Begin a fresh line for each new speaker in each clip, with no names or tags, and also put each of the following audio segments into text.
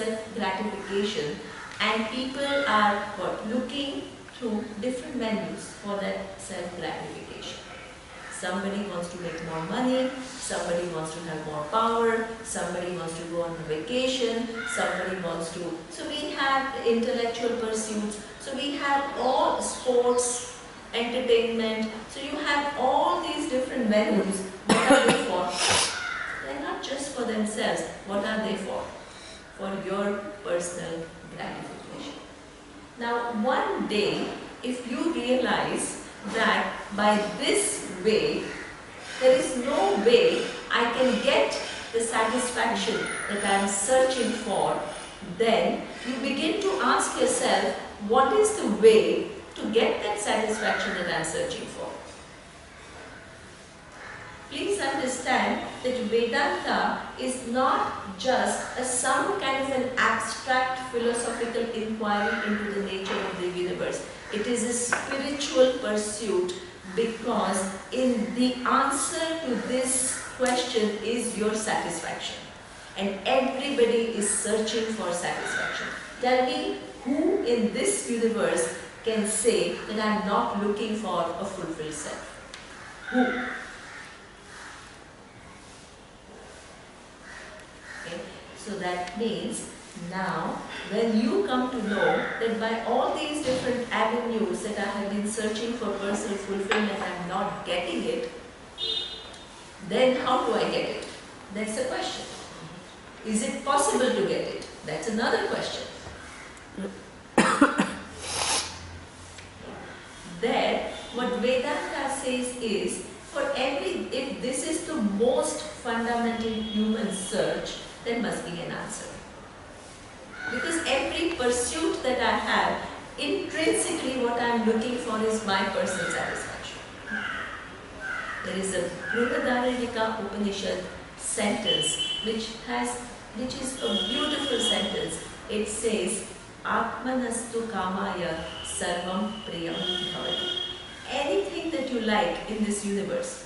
self-gratification, and people are what? Looking through different venues for that self-gratification. Somebody wants to make more money, somebody wants to have more power, somebody wants to go on vacation, somebody wants to... So we have intellectual pursuits, so we have all sports, entertainment, so you have all these different venues. What are they for? They're not just for themselves. What are they for? For your personal gratification. Now, one day, if you realize that by this way, there is no way I can get the satisfaction that I am searching for, then you begin to ask yourself, what is the way to get that satisfaction that I am searching for? Please understand that Vedanta is not just some kind of an abstract philosophical inquiry into the nature of the universe. It is a spiritual pursuit, because in the answer to this question is your satisfaction. And everybody is searching for satisfaction. Tell me, who in this universe can say that I am not looking for a fulfilled self? Who? Okay. So that means now, when you come to know that by all these different avenues that I have been searching for personal fulfillment, I am not getting it, then how do I get it? That's the question. Is it possible to get it? That's another question. There, what Vedanta says is, if this is the most fundamental human search, there must be an answer. Because every pursuit that I have, intrinsically what I am looking for is my personal satisfaction. There is a Brihadaranyaka Upanishad sentence which is a beautiful sentence. It says, Atmanastu kamaya sarvam priyam bhavati. Anything that you like in this universe,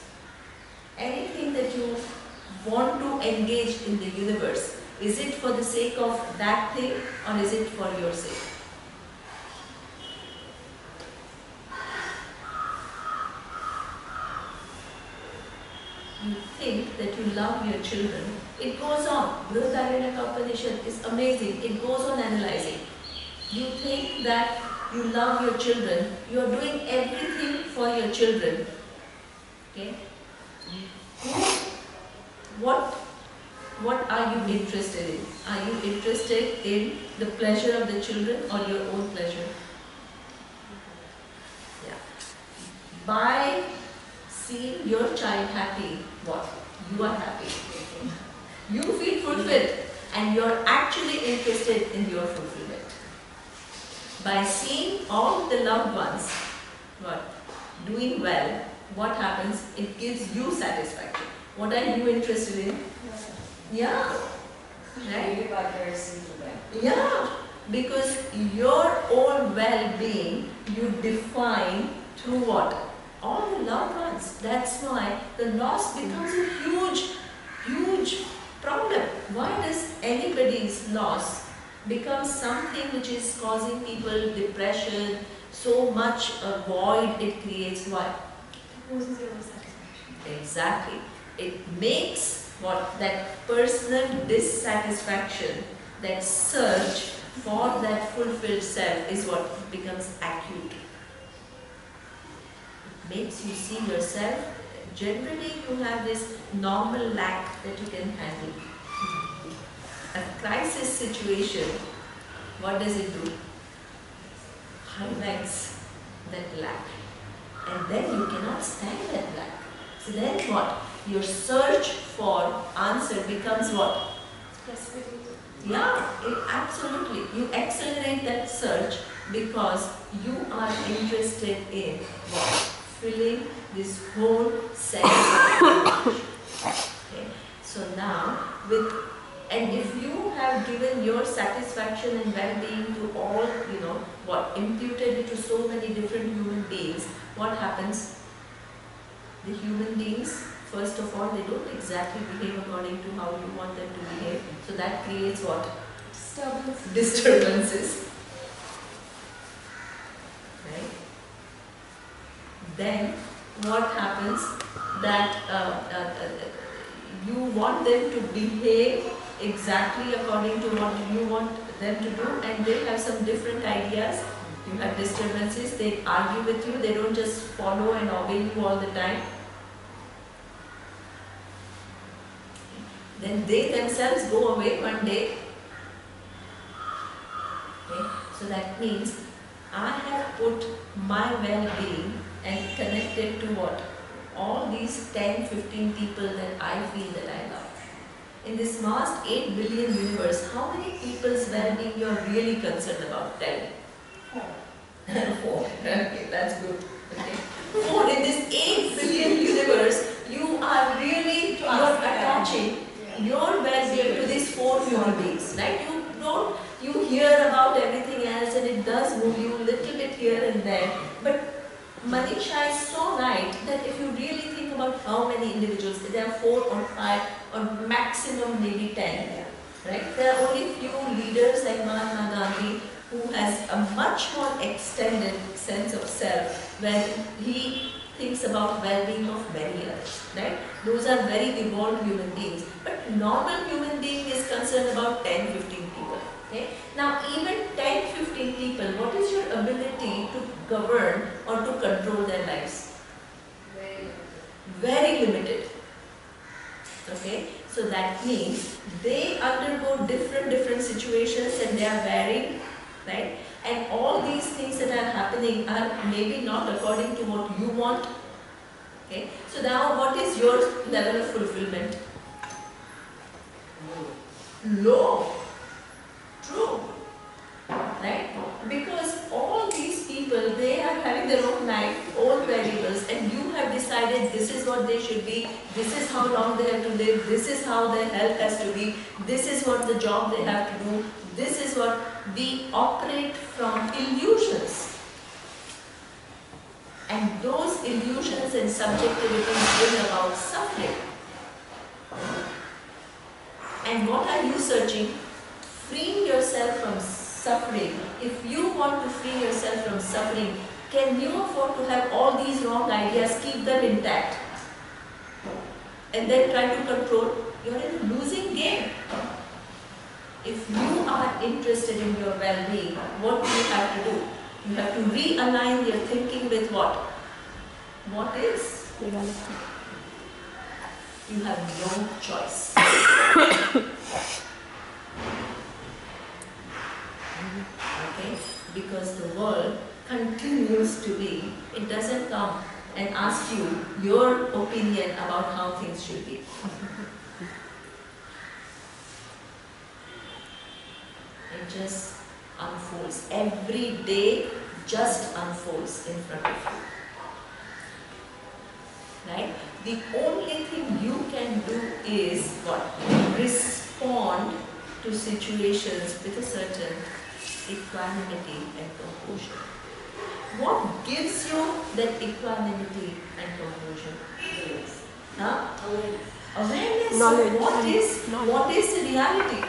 anything that you want to engage in the universe, is it for the sake of that thing or is it for your sake? You think that you love your children. It goes on. Brihadaranyaka Upanishad is amazing. It goes on analyzing. You think that you love your children. You are doing everything for your children. Okay? What are you interested in? Are you interested in the pleasure of the children or your own pleasure? Yeah. By seeing your child happy, what? You are happy. You feel fulfilled and you are actually interested in your fulfillment. By seeing all the loved ones doing well, what happens? It gives you satisfaction. What are you interested in? Yeah. Right? Yeah. Because your own well-being you define through what? All the loved ones. That's why the loss becomes a huge problem. Why does anybody's loss become something which is causing people depression, so much a void it creates? Why?
It loses your satisfaction.
Exactly. It makes that personal dissatisfaction, that search for that fulfilled self is what becomes acute. It makes you see yourself. Generally, you have this normal lack that you can handle. A crisis situation, what does it do? Highlights that lack. And then you cannot stand that lack. So then what? Your search for answer becomes what? Yeah, absolutely. You accelerate that search because you are interested in what? Filling this whole sense of okay. So now, if you have given your satisfaction and well-being to all, imputed it to so many different human beings, what happens? The human beings, first of all, they don't exactly behave according to how you want them to behave. So that creates what? disturbances. Right? Then what happens that you want them to behave exactly according to what you want them to do, and they have some different ideas. You have disturbances, they argue with you, they don't just follow and obey you all the time. Then they themselves go away one day. Okay? So that means I have put my well-being and connected to what? All these 10-15 people that I feel that I love. In this vast 8 billion universe, how many people's well-being you are really concerned about? Tell me. 4. Okay, that's good. Okay. 4. In this 8 billion universe, you are really attaching your well-being to these 4 human beings, right? You hear about everything else and it does move you a little bit here and there, but Manisha is so right that if you really think about how many individuals, there are 4 or 5 or maximum maybe 10, right? There are only few leaders like Mahatma Gandhi who has a much more extended sense of self when he thinks about well-being of many others, right? Those are very evolved human beings, but normal human being is concerned about 10-15 people. Okay? Now even 10-15 people, what is your ability to govern or to control their lives? Very limited. Okay? So that means they undergo different situations and they are varied, right? And all these things that are happening are maybe not according to what you want. Okay? So now what is your level of fulfillment? Low. True. Right? Because all these people, they are having their own life, own variables, and you have decided this is what they should be, this is how long they have to live, this is how their health has to be, this is what the job they have to do, this is what we operate from illusions. And those illusions and subjectivities bring about suffering. And what are you searching? Freeing yourself from suffering. If you want to free yourself from suffering, can you afford to have all these wrong ideas, keep them intact, and then try to control? You're in a losing game. If you are interested in your well-being, what do you have to do? You have to realign your thinking with what? What is?
Reality.
You have no choice. Okay? Because the world continues to be, it doesn't come and ask you your opinion about how things should be. It just unfolds. Every day just unfolds in front of you. Right? The only thing you can do is what? Respond to situations with a certain equanimity and composure. What gives you that equanimity and composure? Huh? Awareness.
Knowledge.
What is the reality?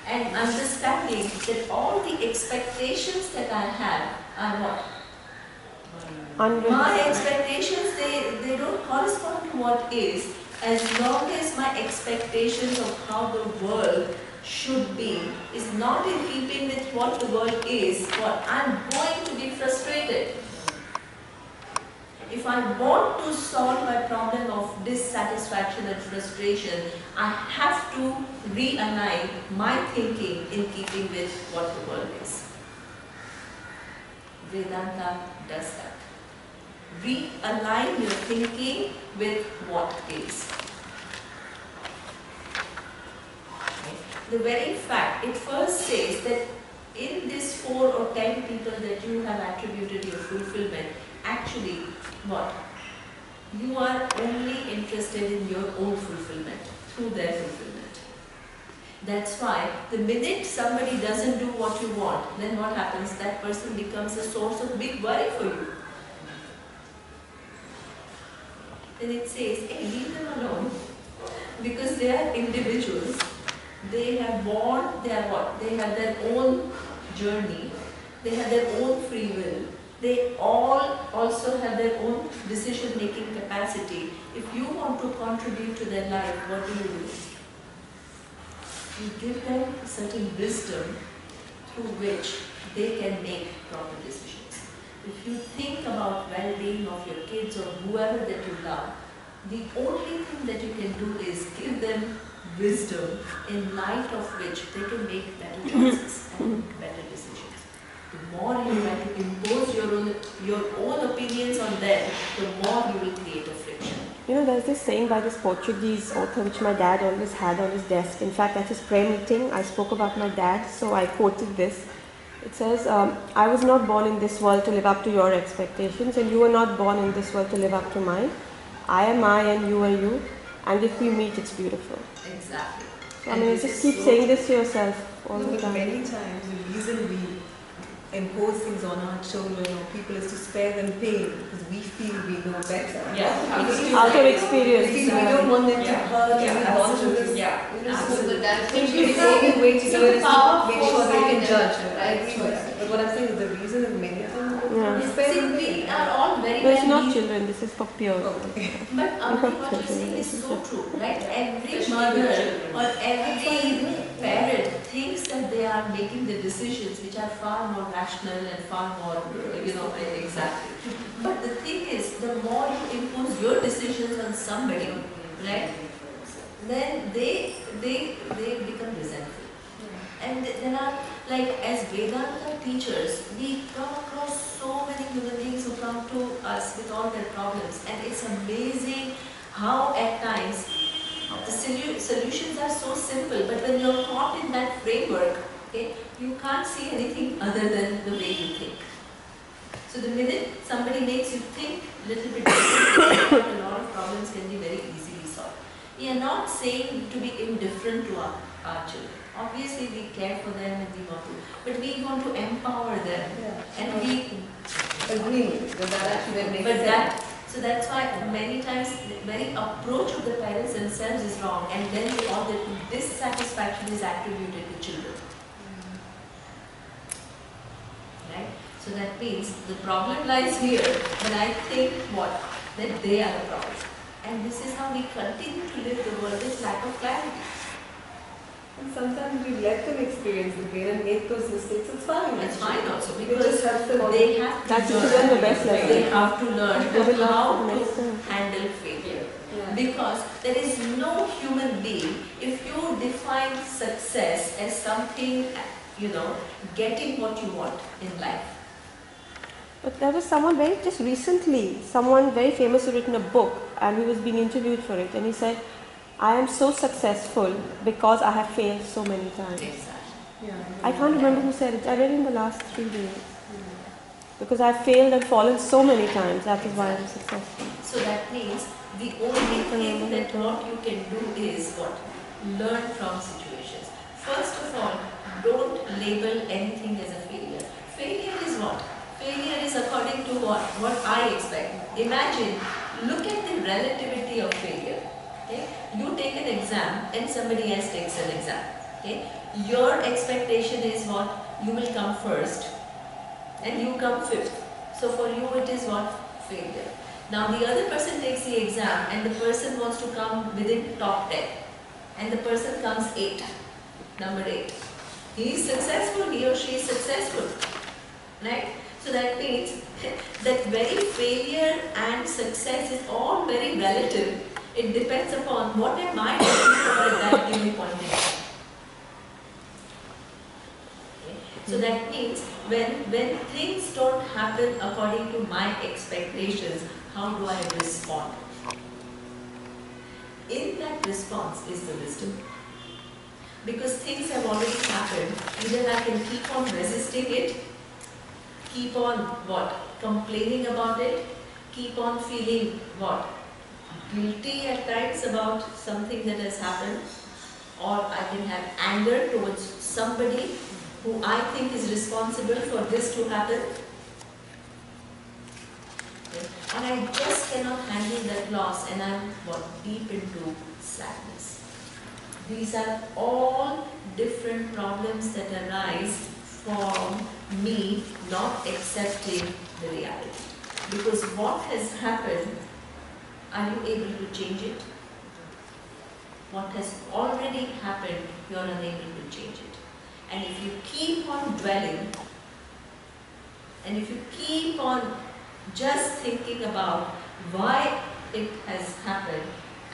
And understanding that all the expectations that I have are what? My expectations, they don't correspond to what is. As long as my expectations of how the world should be is not in keeping with what the world is, what I'm going to be frustrated. If I want to solve my problem of dissatisfaction and frustration, I have to realign my thinking in keeping with what the world is. Vedanta does that. Realign your thinking with what is. Okay. The very fact, it first says that in these 4 or 10 people that you have attributed your fulfillment, actually, what? You are only interested in your own fulfillment, through their fulfillment. That's why the minute somebody doesn't do what you want, then what happens? That person becomes a source of big worry for you. Then it says, hey, leave them alone, because they are individuals. they have born, they are what? They have their own journey, they have their own free will, they all also have their own decision-making capacity. If you want to contribute to their life, what do? You give them certain wisdom through which they can make proper decisions. If you think about well-being of your kids or whoever that you love, the only thing that you can do is give them wisdom in light of which they can make better choices and better decisions. The more you try to impose your own opinions on them, the more you will create a friction.
You know, there's this saying by this Portuguese author which my dad always had on his desk. In fact, at his prayer meeting, I spoke about my dad, so I quoted this. It says, I was not born in this world to live up to your expectations, and you were not born in this world to live up to mine. I am I and you are you, and if we meet, it's beautiful.
Exactly.
So, I mean, just keep saying this to yourself all the time.
Many times the reason we impose things on our children or people is to spare them pain because we feel we know better.
Out of experience.
We don't want them to hurt and we want to this.
Absolutely. That's
The only way to do it is to make sure they can judge. I
Right.
agree with that. But what I'm saying is the reason is many of them
See, we are all very
No, it's
well
not
meaning-
children, this is for pure.
Okay.
But what you're saying is so true, right? Every mother or every parent thinks that they are making the decisions which are far more rational and far more, exactly. But the thing is, the more you impose your decisions on somebody, right, then they become resentful. And there are, like, as Vedanta teachers, we come across so many human beings who come to us with all their problems, and it's amazing how at times the solutions are so simple, but when you're caught in that framework, okay, you can't see anything other than the way you think. So the minute somebody makes you think a little bit differently, a lot of problems can be very easily solved. We are not saying to be indifferent to our children. Obviously, we care for them and we want to, but we want to empower them, and we
Agree with that actually that makes
but
sense.
so that's why many times the very approach of the parents themselves is wrong, and then all the dissatisfaction is attributed to children. Right? So that means the problem lies here, but I think that they are the problem. And this is how we continue to live the world with lack of clarity.
And sometimes we let them experience the pain and make those mistakes. It's fine.
It's fine also
It
because
just helps them
they have to
That's
learn.
the best lesson.
They have to learn
They will learn
how
from next
to
time.
handle failure.
Yeah.
Because there is no human being, if you define success as something, getting what you want in life.
But there was someone just recently, someone very famous who written a book and he was being interviewed for it, and he said, I am so successful because I have failed so many times.
Exactly.
Yeah.
I can't remember who said it. I read it in the last 3 days. Because I've failed and fallen so many times, that is why I'm successful.
So that means the only thing that what you can do is what? Learn from situations. First of all, don't label anything as a failure. Failure is what? Failure is according to what? What I expect. Imagine, look at the relativity of failure. Okay? You take an exam and somebody else takes an exam. Okay? Your expectation is what? You will come first and you come fifth. So for you it is what? Failure. Now the other person takes the exam and the person wants to come within top 10 and the person comes 8, number 8. He is successful, he or she is successful. Right? So that means that very failure and success is all very relative. It depends upon what am I looking for at that given point in time. Okay? So that means when things don't happen according to my expectations, how do I respond? In that response is the wisdom. Because things have already happened, either I can keep on resisting it, keep on what? Complaining about it, keep on feeling what? Guilty at times about something that has happened, or I can have anger towards somebody who I think is responsible for this to happen. Okay. And I just cannot handle that loss and I'm what? Deep into sadness. These are all different problems that arise from me not accepting the reality. Because what has happened, are you able to change it? What has already happened, you are unable to change it. And if you keep on dwelling, and if you keep on just thinking about why it has happened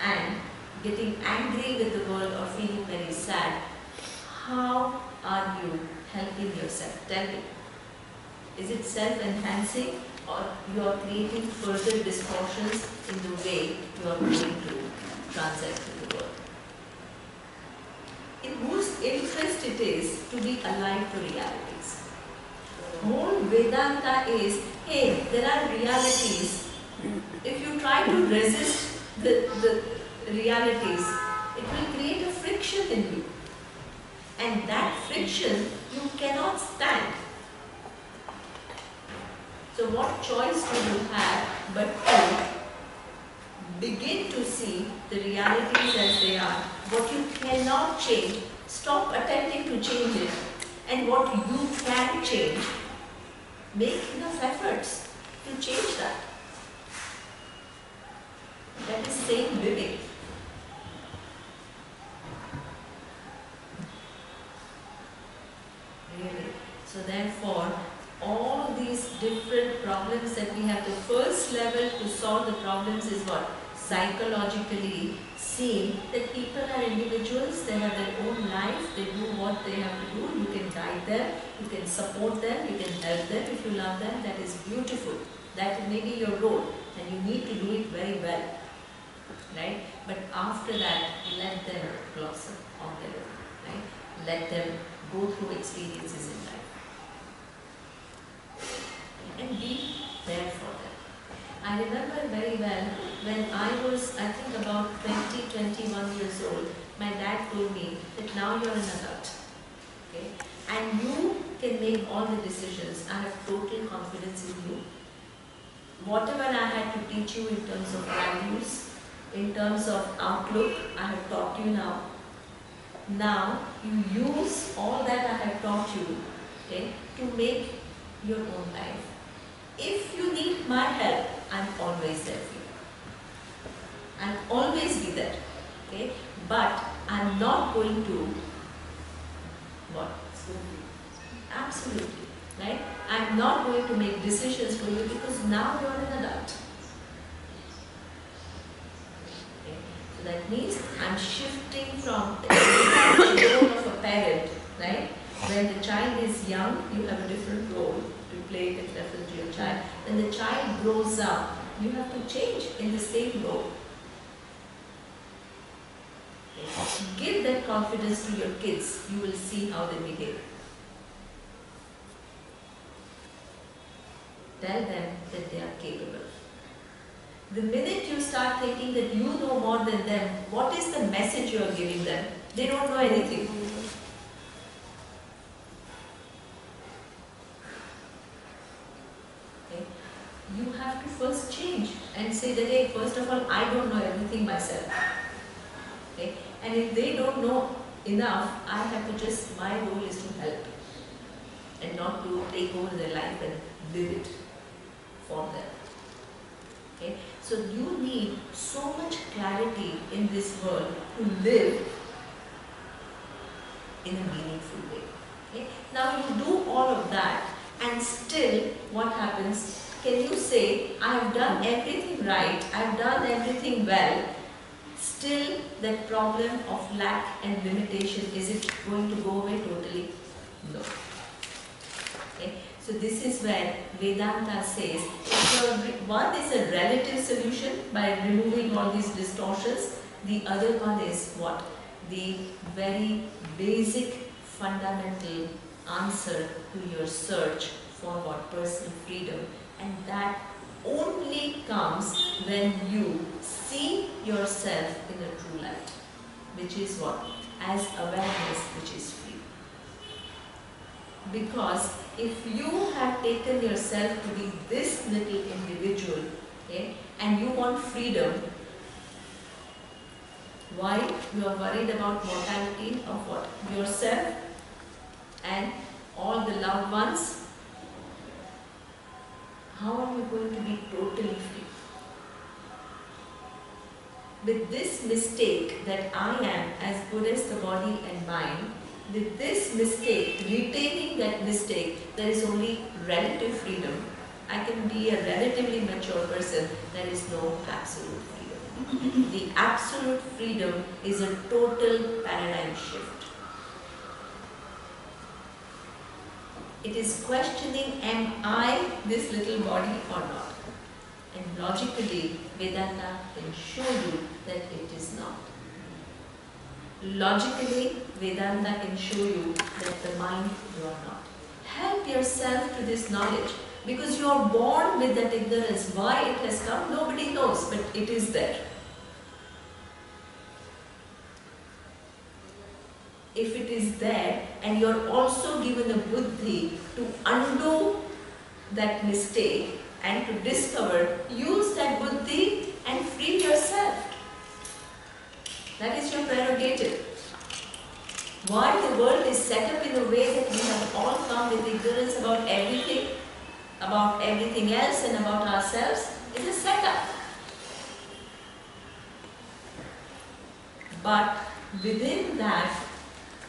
and getting angry with the world or feeling very sad, how are you helping yourself? Tell me. Is it self-enhancing, or you are creating further distortions in the way you are going to transact with the world? In whose interest it is to be alive to realities? Whole Vedanta is, hey, there are realities. If you try to resist the realities, it will create a friction in you. And that friction you cannot stand. So what choice do you have but to begin to see the realities as they are? What you cannot change, stop attempting to change it. And what you can change, make enough efforts to change that. That is sane living. Really. So therefore, all these different problems that we have, the first level to solve the problems is what? Psychologically seeing that people are individuals, they have their own life, they do what they have to do, you can guide them, you can support them, you can help them if you love them, that is beautiful. That may be your role and you need to do it very well. Right? But after that, let them blossom on their own. Right? Let them go through experiences in life. And be there for them. I remember very well when I was, I think about 20, 21 years old, my dad told me that now you're an adult. Okay? And you can make all the decisions. I have total confidence in you. Whatever I had to teach you in terms of values, in terms of outlook, I have taught you now. Now you use all that I have taught you, okay, to make your own life. If you need my help, I'm always there for you. I'll always be there. Okay? But I'm not going to what? Absolutely. Right? I'm not going to make decisions for you because now you're an adult. Okay? So that means I'm shifting from the role of a parent, right? When the child is young, you have a different role to play with reference to your child. When the child grows up, you have to change in the same role. Okay. Give that confidence to your kids, you will see how they behave. Tell them that they are capable. The minute you start thinking that you know more than them, what is the message you are giving them? They don't know anything. Okay? You have to first change and say that, hey, first of all, I don't know everything myself. Okay? And if they don't know enough, I have to just, my role is to help and not to take over their life and live it for them. Okay? So you need so much clarity in this world to live in a meaningful way. Okay? Now you do all of that and still what happens? Can you say, I have done everything right, I have done everything well, still that problem of lack and limitation, is it going to go away totally? No. Okay? So this is where Vedanta says, one is a relative solution by removing all these distortions, the other one is what? The very basic fundamental answer to your search for what? Personal freedom. And that only comes when you see yourself in a true light, which is what? As awareness which is free. Because if you have taken yourself to be this little individual, okay, and you want freedom, Why? You are worried about mortality of what? Yourself and all the loved ones. How are you going to be totally free? With this mistake that I am as good as the body and mind, with this mistake, retaining that mistake, there is only relative freedom. I can be a relatively mature person, there is no absolute freedom. The absolute freedom is a total paradigm shift. It is questioning, am I this little body or not? And logically, Vedanta can show you that it is not. Logically, Vedanta can show you that the mind you are not. Help yourself to this knowledge, because you are born with that ignorance. Why it has come, nobody knows, but it is there. If it is there and you are also given a buddhi to undo that mistake and to discover, use that buddhi and free yourself. That is your prerogative. Why the world is set up in a way that we have all come with ignorance about everything else and about ourselves is a setup. But within that,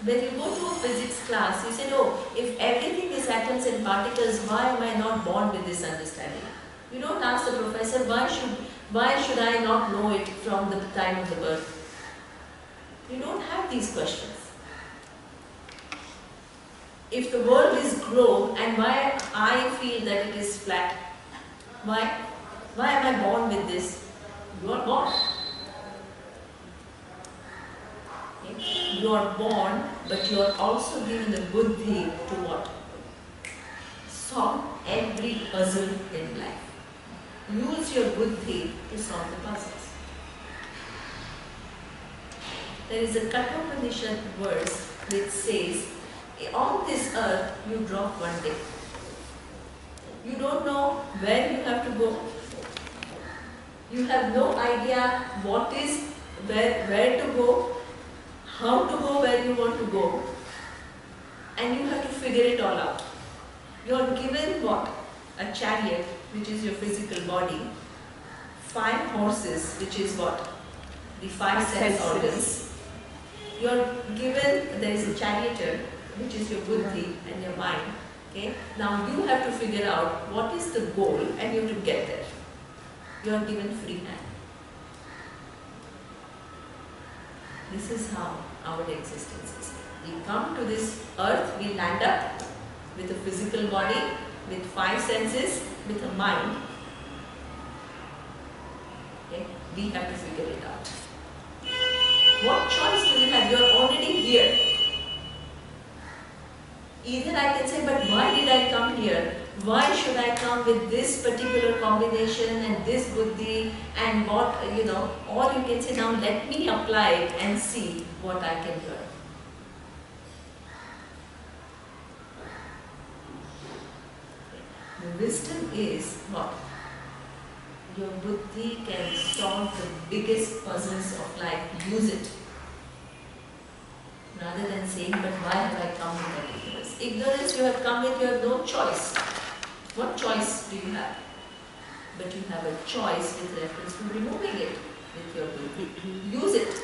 when you go to a physics class, you say, oh, if everything is atoms and particles, why am I not born with this understanding? You don't ask the professor, why should I not know it from the time of the birth? You don't have these questions. If the world is globe and why I feel that it is flat, why am I born with this? You are born. Okay? You are born, but you are also given the buddhi to what? Solve every puzzle in life. Use your buddhi to solve the puzzles. There is a Kathopanishad verse which says, on this earth you drop one day. You don't know where you have to go. You have no idea where to go, how to go where you want to go, and you have to figure it all out. You are given what? A chariot, which is your physical body, 5 horses, which is what? The 5 sense organs. You are given, there is a charioteer, which is your buddhi and your mind. Okay? Now you have to figure out what is the goal and you have to get there. You are given free hand. This is how our existence is. We come to this earth, we land up with a physical body, with 5 senses, with a mind. Okay? We have to figure it out. What choice do we have? You are already here. Either I can say, but why did I come here? Why should I come with this particular combination and this buddhi and what, or you can say, now let me apply it and see what I can learn. The wisdom is what? Your buddhi can solve the biggest puzzles of life. Use it. Rather than saying, but why have I come with that ignorance? Ignorance you have come with, you have no choice. What choice do you have? But you have a choice with reference to removing it with your buddhi. Use it.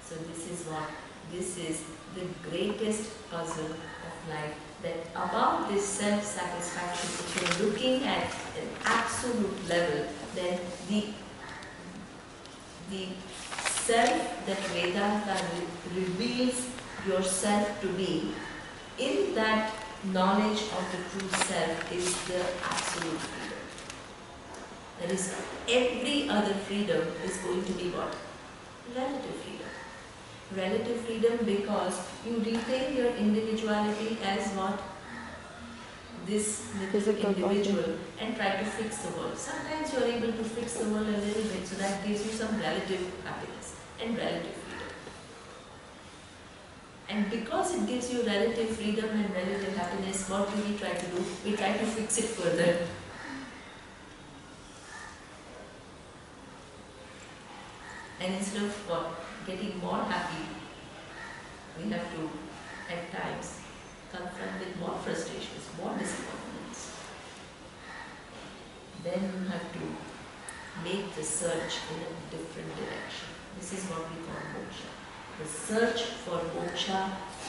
So this is the greatest puzzle of life, that about this self-satisfaction, if you're looking at an absolute level, then the self that Vedanta reveals yourself to be, in that knowledge of the true self is the absolute freedom. That is, every other freedom is going to be what? Relative freedom. Relative freedom because you retain your individuality as what? This little individual and try to fix the world. Sometimes you are able to fix the world a little bit, so that gives you some relative happiness and relative freedom. And because it gives you relative freedom and relative happiness, what do we try to do? We try to fix it further. And instead of getting more happy, we have to at times confront with more frustrations, more disappointments. Then you have to make the search in a different direction. This is what we call moksha. The search for moksha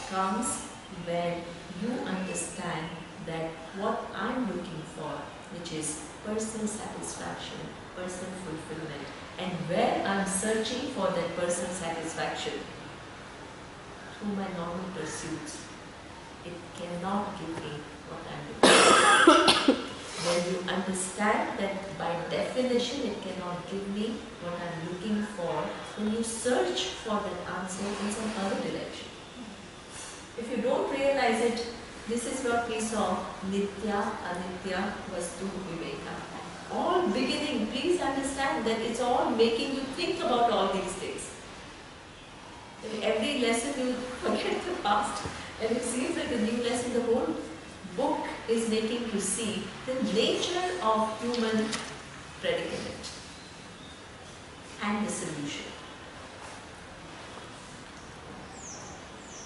comes when you understand that what I'm looking for, which is personal satisfaction, personal fulfillment, and where I'm searching for that personal satisfaction through my normal pursuits, it cannot give me what I'm looking for. When you understand that by definition it cannot give me what I'm looking for, then you search for that answer in some other direction. If you don't realize it, this is what we saw, Nitya, Anitya, Vastu, Viveka. All beginning, please understand that it's all making you think about all these things. In every lesson you forget the past and it seems like a new lesson. The whole book is making you see the nature of human predicament and the solution.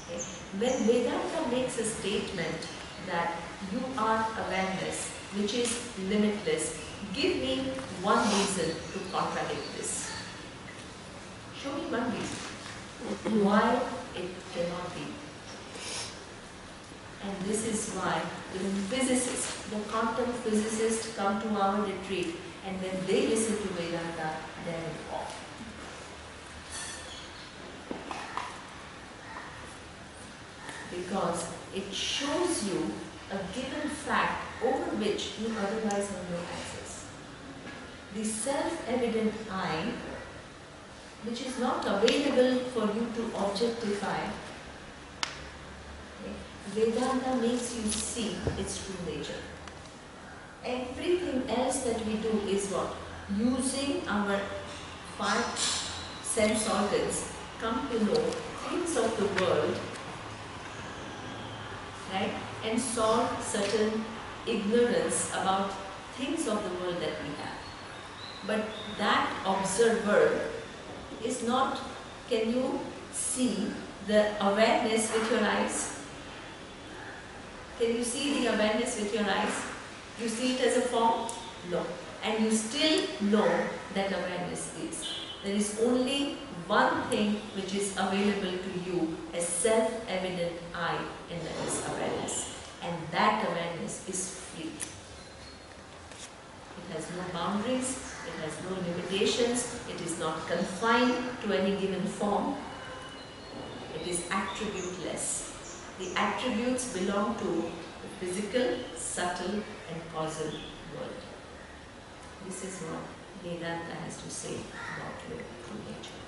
Okay. When Vedanta makes a statement that you are awareness, which is limitless, give me one reason to contradict this. Show me one reason why it cannot be. And this is why the physicists, the quantum physicists come to our retreat, and when they listen to Vedanta, they are in awe. Because it shows you a given fact over which you otherwise have no access. The self-evident I, which is not available for you to objectify, Vedanta makes you see its true nature. Everything else that we do is what? Using our 5 sense organs, come to know things of the world, right? And solve certain ignorance about things of the world that we have. But that observer is not, can you see the awareness with your eyes? Can you see the awareness with your eyes? You see it as a form? No. And you still know that awareness is. There is only one thing which is available to you as self-evident I, and that is awareness. And that awareness is free. It has no boundaries, it has no limitations, it is not confined to any given form. It is attributeless. The attributes belong to the physical, subtle and causal world. This is what Vedanta has to say about your true nature.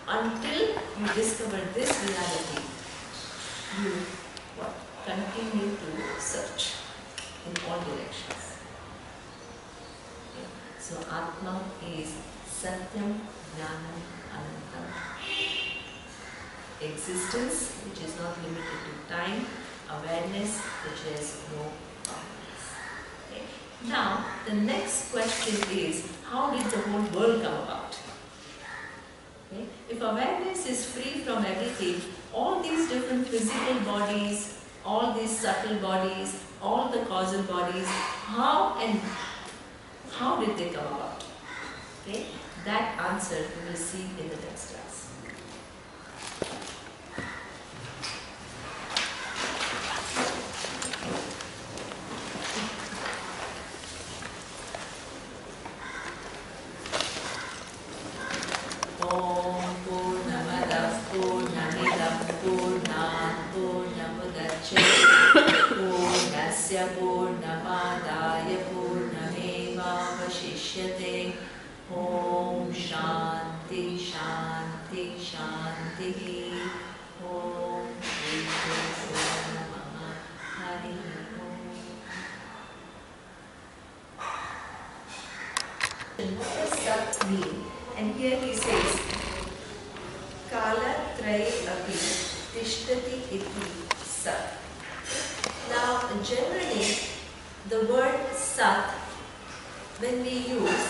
Until you discover this reality, you continue to search in all directions. Okay. So Atma is Satyam, Jnanam, Anantam. Existence, which is not limited to time, awareness, which has no boundaries. Okay. Now, the next question is, how did the whole world come about? Okay. If awareness is free from everything, all these different physical bodies, all these subtle bodies, all the causal bodies, how did they come about? Okay. That answer we will see in the next class. पूर्णमादाय पूर्णमेवावशिष्यते ॐ शान्ति शान्ति शान्तिः ॐ श्रीगुरुभ्यो नमः हरिः ओम्. What does Sat mean? And here he says, Kala Traye Api Tishtati Iti Sat. Now, generally, the word Sat, when we use,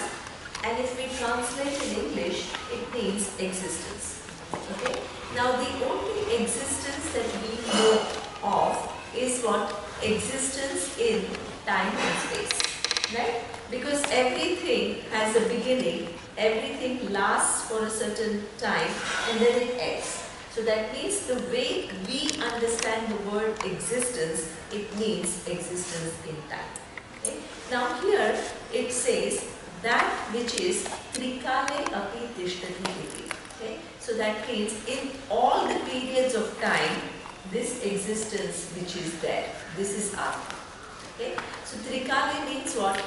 and if we translate in English, it means existence. Okay? Now the only existence that we know of is what? Existence in time and space. Right? Because everything has a beginning, everything lasts for a certain time and then it ends. So that means the way we understand the word existence, it means existence in time. Okay? Now here it says that which is trikale api tishtati iti. Okay? So that means in all the periods of time, this existence which is there, this is Atma. Okay? So trikale means what?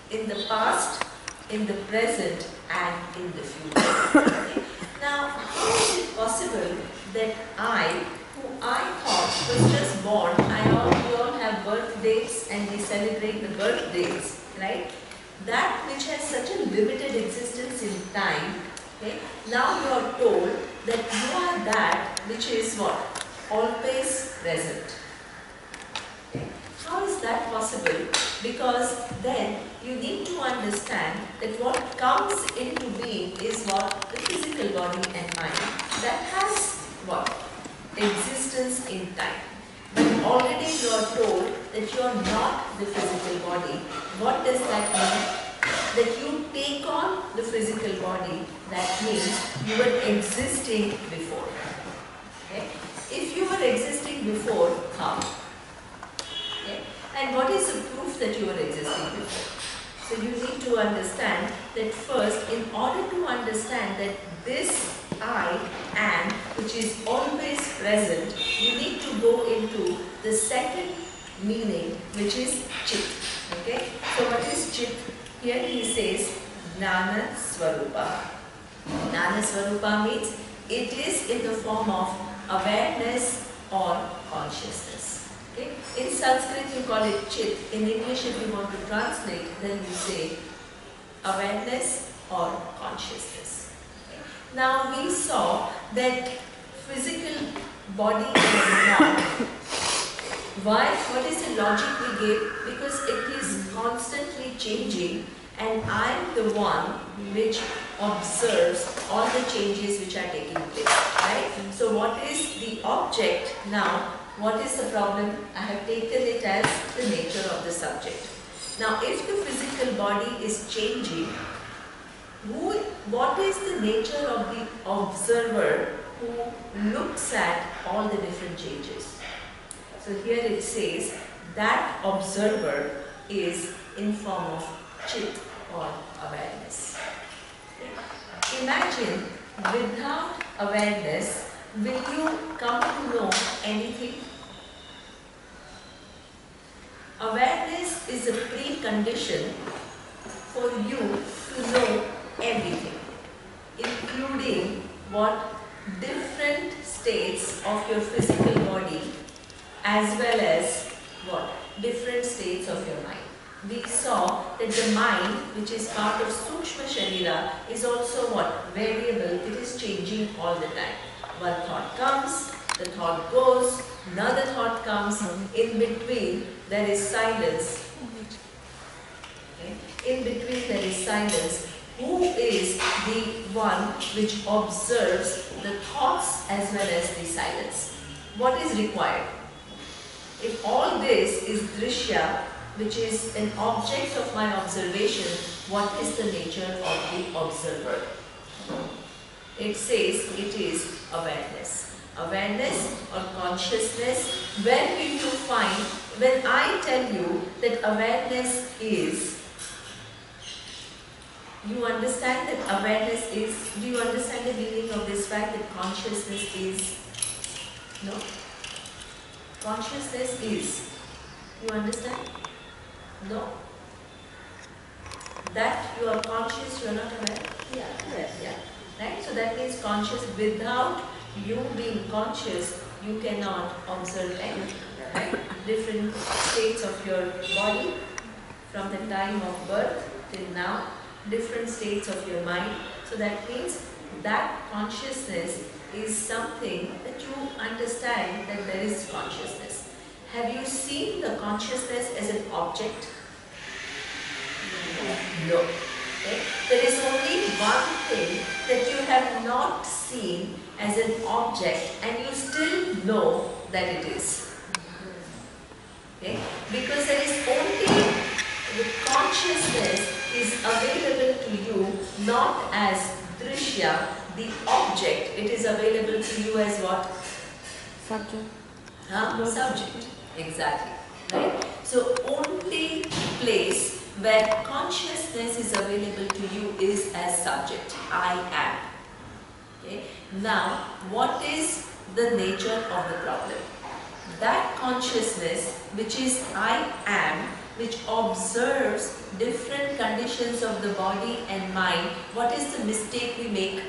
In the past, in the present and in the future. Okay? Now, how is it possible that I, who I thought was just born, we all have birth dates and we celebrate the birthdays, right? That which has such a limited existence in time, okay? Now you are told that you are that which is what? Always present. Okay? How is that possible? Because then you need to understand that what comes into being is what? The physical body and mind. That has what? Existence in time. But already you are told that you are not the physical body. What does that mean? That you take on the physical body. That means you were existing before. Okay? If you were existing before, how? Okay? And what is the proof that you were existing before? So you need to understand that first, in order to understand that this I am, which is always present, you need to go into the second meaning, which is Chit. Okay? So what is Chit? Here he says Jnana Swarupa. Jnana Swarupa means it is in the form of awareness or consciousness. Okay? In Sanskrit you call it Chit. In English if you want to translate, then you say awareness or consciousness. Okay? Now we saw that physical body is not. Why? What is the logic we gave? Because it is constantly changing and I am the one which observes all the changes which are taking place. Right? So what is the object now? What is the problem? I have taken it as the nature of the subject. Now if the physical body is changing, what is the nature of the observer who looks at all the different changes? So here it says that observer is in form of Chit or awareness. Imagine without awareness, will you come to know anything? Awareness is a precondition for you to know everything, including what? Different states of your physical body as well as what? Different states of your mind. We saw that the mind, which is part of Sukshma Sharira, is also what? Variable. It is changing all the time. One thought comes, the thought goes, another thought comes. In between there is silence. Okay? In between there is silence. Who is the one which observes the thoughts as well as the silence? What is required? If all this is drishya, which is an object of my observation, what is the nature of the observer? It says it is awareness. Awareness or consciousness. Where will you find, when I tell you that awareness is, you understand that awareness is, do you understand the meaning of this fact that consciousness is? No? Consciousness is. You understand? No. That you are conscious, you are not aware?
Yeah.
Yes. Yeah. Right? So that means conscious. Without you being conscious, you cannot observe anything. Right? Different states of your body from the time of birth till now, different states of your mind. So that means that consciousness is something that you understand that there is consciousness. Have you seen the consciousness as an object? No. Okay? There is only one thing that you have not seen as an object and you still know that it is. Okay? Because there is only the consciousness is available to you not as drishya, the object. It is available to you as what?
Subject.
Subject. Exactly. Right? So only place where consciousness is available to you is as subject. I am. Okay? Now, what is the nature of the problem? That consciousness, which is I am, which observes different conditions of the body and mind, what is the mistake we make?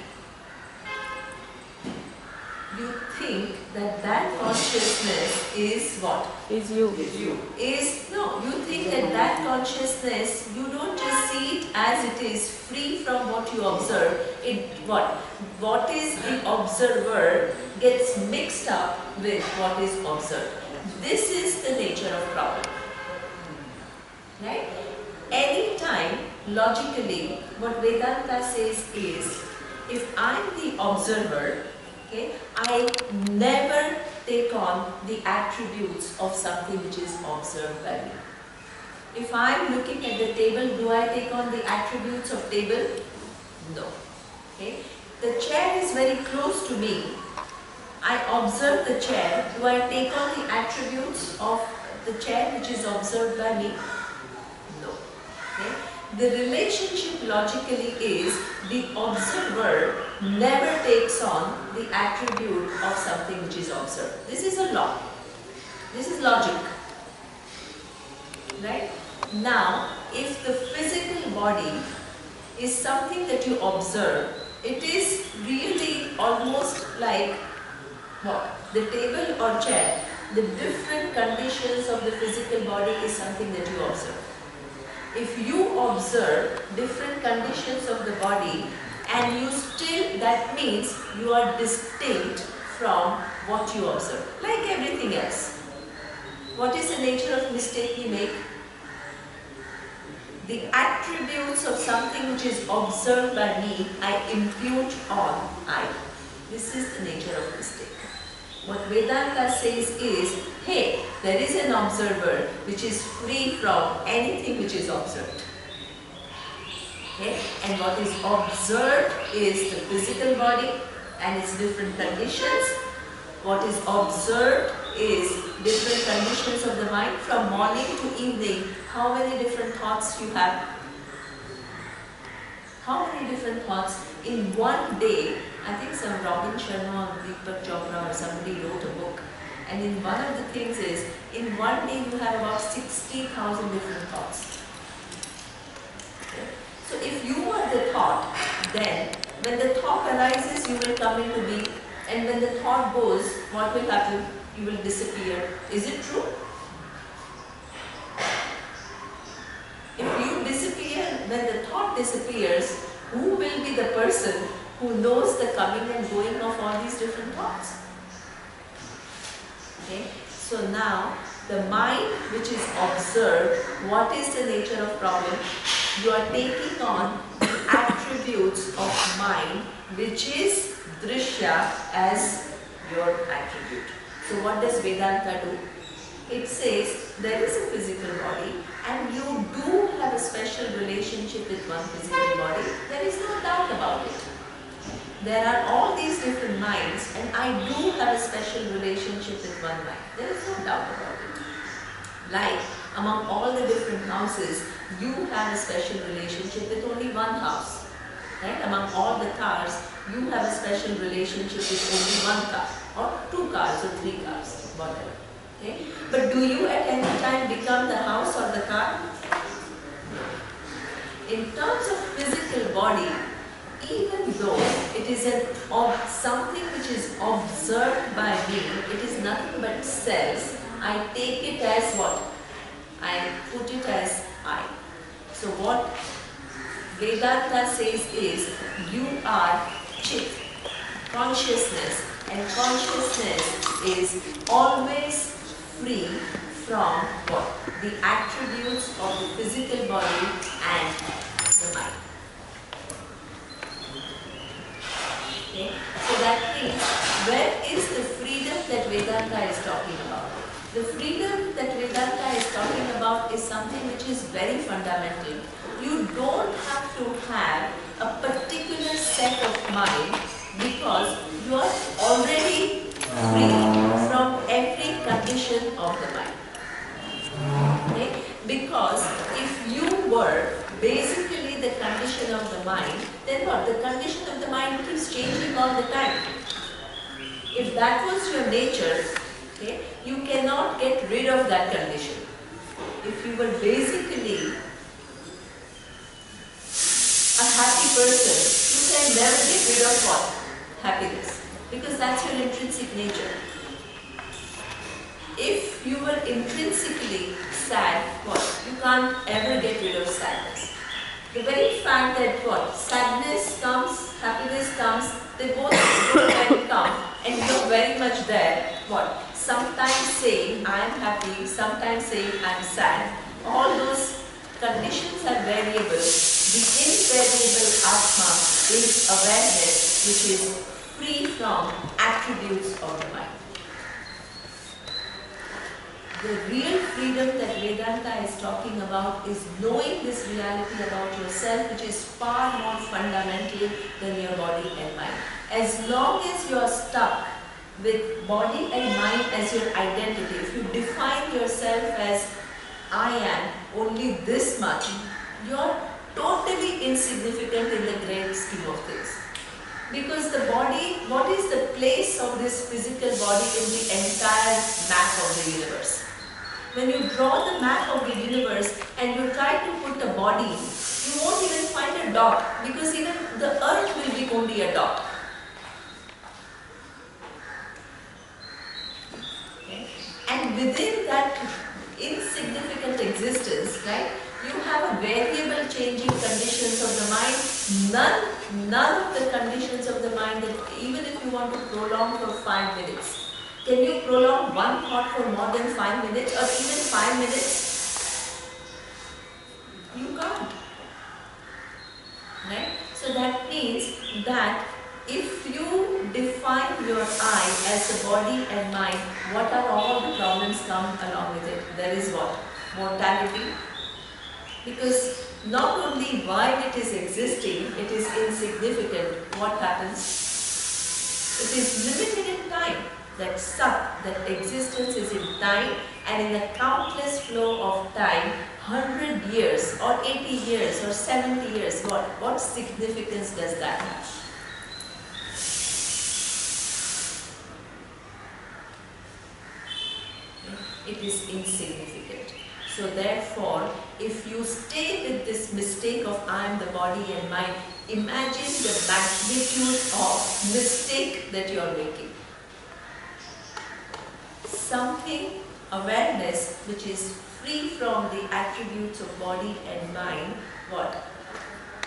You think that that consciousness is what?
Is you.
No, you think that that consciousness, you don't just see it as it is free from what you observe. What is the observer gets mixed up with what is observed. This is the nature of problem. Right? Anytime, logically, what Vedanta says is, if I am the observer, okay, I never take on the attributes of something which is observed by me. If I am looking at the table, do I take on the attributes of table? No. Okay. The chair is very close to me. I observe the chair. Do I take on the attributes of the chair which is observed by me? No. Okay. The relationship logically is the observer never takes on the attribute of something which is observed. This is a law. This is logic. Right? Now, if the physical body is something that you observe, it is really almost like what? The table or chair. The different conditions of the physical body is something that you observe. If you observe different conditions of the body and you still, that means you are distinct from what you observe, like everything else. What is the nature of mistake we make? The attributes of something which is observed by me, I impute on I. This is the nature of mistake. What Vedanta says is, hey, there is an observer which is free from anything which is observed. Okay? And what is observed is the physical body and its different conditions. What is observed is different conditions of the mind from morning to evening. How many different thoughts you have? How many different thoughts in one day? I think some Robin Sharma or Deepak Chopra or somebody wrote a book, and in one of the things is, in one day you have about 60,000 different thoughts. Okay? So if you are the thought, then when the thought arises, you will come into being, and when the thought goes, what will happen? You will disappear. Is it true? If you disappear, when the thought disappears, who will be the person who knows the coming and going of all these different thoughts? Okay? So now, the mind which is observed, what is the nature of problem? You are taking on attributes of mind which is drishya as your attribute. So what does Vedanta do? It says there is a physical body and you do have a special relationship with one physical body. There is no doubt about it. There are all these different minds and I do have a special relationship with one mind. There is no doubt about it. Like among all the different houses, you have a special relationship with only one house. Right? Among all the cars, you have a special relationship with only one car, or 2 cars or 3 cars, whatever. Okay? But do you at any time become the house or the car? In terms of physical body, even though it is something which is observed by me, it is nothing but cells, I take it as what? I put it as I. So what Vedanta says is, you are Chit, consciousness, and consciousness is always free from what? The attributes of the physical body and the mind. that means, where is the freedom that Vedanta is talking about? The freedom that Vedanta is talking about is something which is very fundamental. You don't have to have a particular set of mind because you are already free from every condition of the mind. Okay? Because if you were basically the condition of the mind, then what? The condition of the mind keeps changing all the time. If that was your nature, okay, you cannot get rid of that condition. If you were basically a happy person, you can never get rid of what? Happiness. Because that's your intrinsic nature. If you were intrinsically sad, what? You can't ever get rid of sadness. The very fact that what? Sadness comes, happiness comes, they both go and come, and you're very much there, what? Sometimes saying I am happy, sometimes saying I am sad. All those conditions are variable. The invariable Atma is awareness which is free from attributes of the mind. The real freedom that Vedanta is talking about is knowing this reality about yourself, which is far more fundamental than your body and mind. As long as you are stuck with body and mind as your identity, if you define yourself as I am only this much, you are totally insignificant in the great scheme of things. Because the body, what is the place of this physical body in the entire map of the universe? When you draw the map of the universe and you try to put a body, you won't even find a dot, because even the earth will be only a dot. Okay? And within that insignificant existence, right, you have a variable changing conditions of the mind. None of the conditions of the mind that even if you want to prolong for 5 minutes. Can you prolong one thought for more than 5 minutes or even 5 minutes? You can't. Right? So that means that if you define your I as a body and mind, what are all the problems come along with it? There is what? Mortality. Because not only while it is existing, it is insignificant. What happens? It is limited in time. That sat, that existence is in time, and in the countless flow of time, 100 years or 80 years or 70 years, what significance does that have? It is insignificant. So therefore, if you stay with this mistake of I am the body and mind, imagine the magnitude of mistake that you are making. Something, awareness, which is free from the attributes of body and mind, what?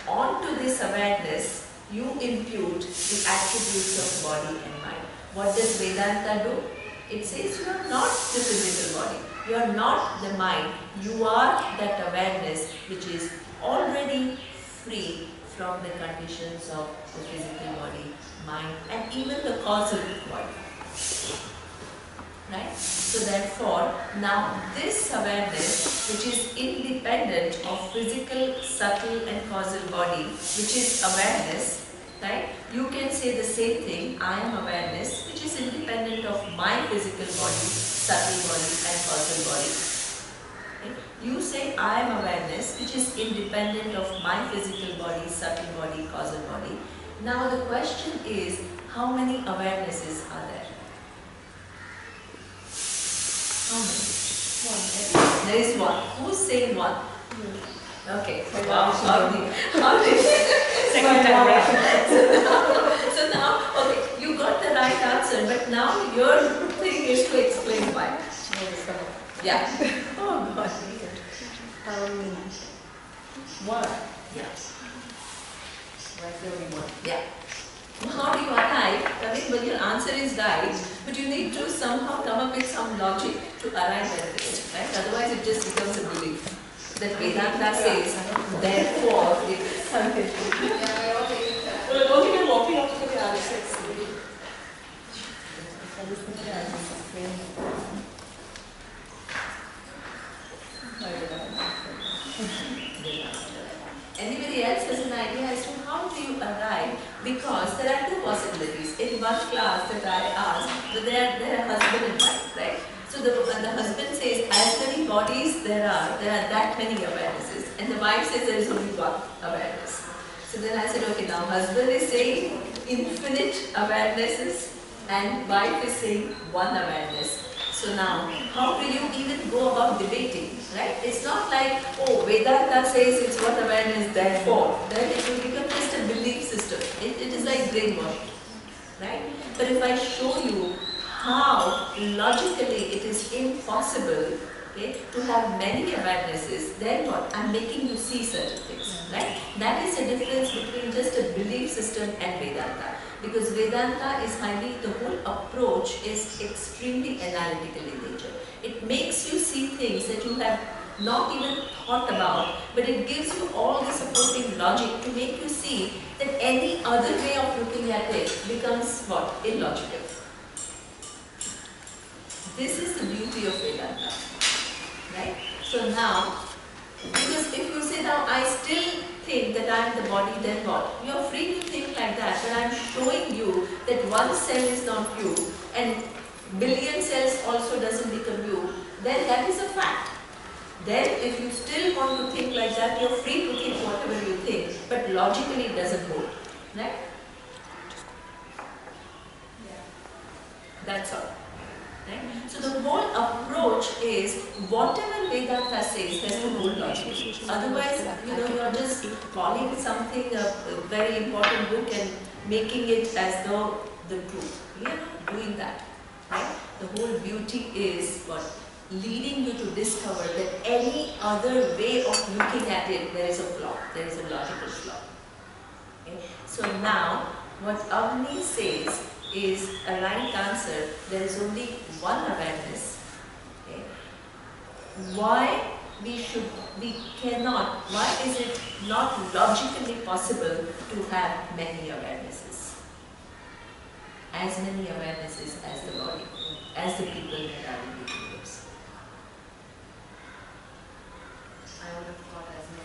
Onto this awareness, you impute the attributes of body and mind. What does Vedanta do? It says you are not the physical body. You are not the mind. You are that awareness which is already free from the conditions of the physical body, mind, and even the causal body. Right? So therefore, now this awareness, which is independent of physical, subtle and causal body, which is awareness, right? You can say the same thing, I am awareness, which is independent of my physical body, subtle body and causal body. Okay? You say I am awareness, which is independent of my physical body, subtle body, causal body. Now the question is, how many awarenesses are there? How many? One. There is one. Who's saying one? Okay. Wow. How many? Second time right. So now, okay, you got the right answer, but now your thing is to explain why. Yeah. Oh God. One. Yeah. Right there we want. Yeah. How do you arrive? I mean, well, your answer is right, but you need to somehow come up with some logic to arrive at it, right? Otherwise, it just becomes a belief. That Vedanta says, therefore, it is.
Well, I don't think we're walking up to the answers.
Anybody else has an idea as to how do you arrive? Because there are two possibilities. In one class that I asked, that there are husband and wife, right? So the husband says, as many bodies there are that many awarenesses. And the wife says there is only one awareness. So then I said, okay, now husband is saying infinite awarenesses and wife is saying one awareness. So now, how will you even go about debating, right? It's not like, oh, Vedanta says it's one awareness, therefore. Then it will become just a belief system. It is like brainwashing, right? But if I show you how logically it is impossible, okay, to have many awarenesses, then what? I'm making you see certain things, right? That is the difference between just a belief system and Vedanta. Because Vedanta is the whole approach is extremely analytical in nature. It makes you see things that you have not even thought about, but it gives you all the supporting logic to make you see that any other way of looking at it becomes what? Illogical. This is the beauty of Vedanta, right? So now, because if you say now, I still think that I am the body, then what? You are free to think like that, but I am showing you that one cell is not you and billion cells also doesn't become you, then that is a fact. Then if you still want to think like that, you are free to think whatever you think, but logically it doesn't hold, right? Yeah. That's all. Right? So the whole approach is whatever Vedanta says has to hold logically. Otherwise, you are just calling something a very important book and making it as though the truth. We are not doing that. Right? The whole beauty is what? Leading you to discover that any other way of looking at it, there is a flaw. There is a logical flaw. Okay? So now, what Avni says is a right answer. There is only one awareness. Okay? Why is it not logically possible to have many awarenesses? As many awarenesses as the body, as the people that are in the universe.
I would have thought as many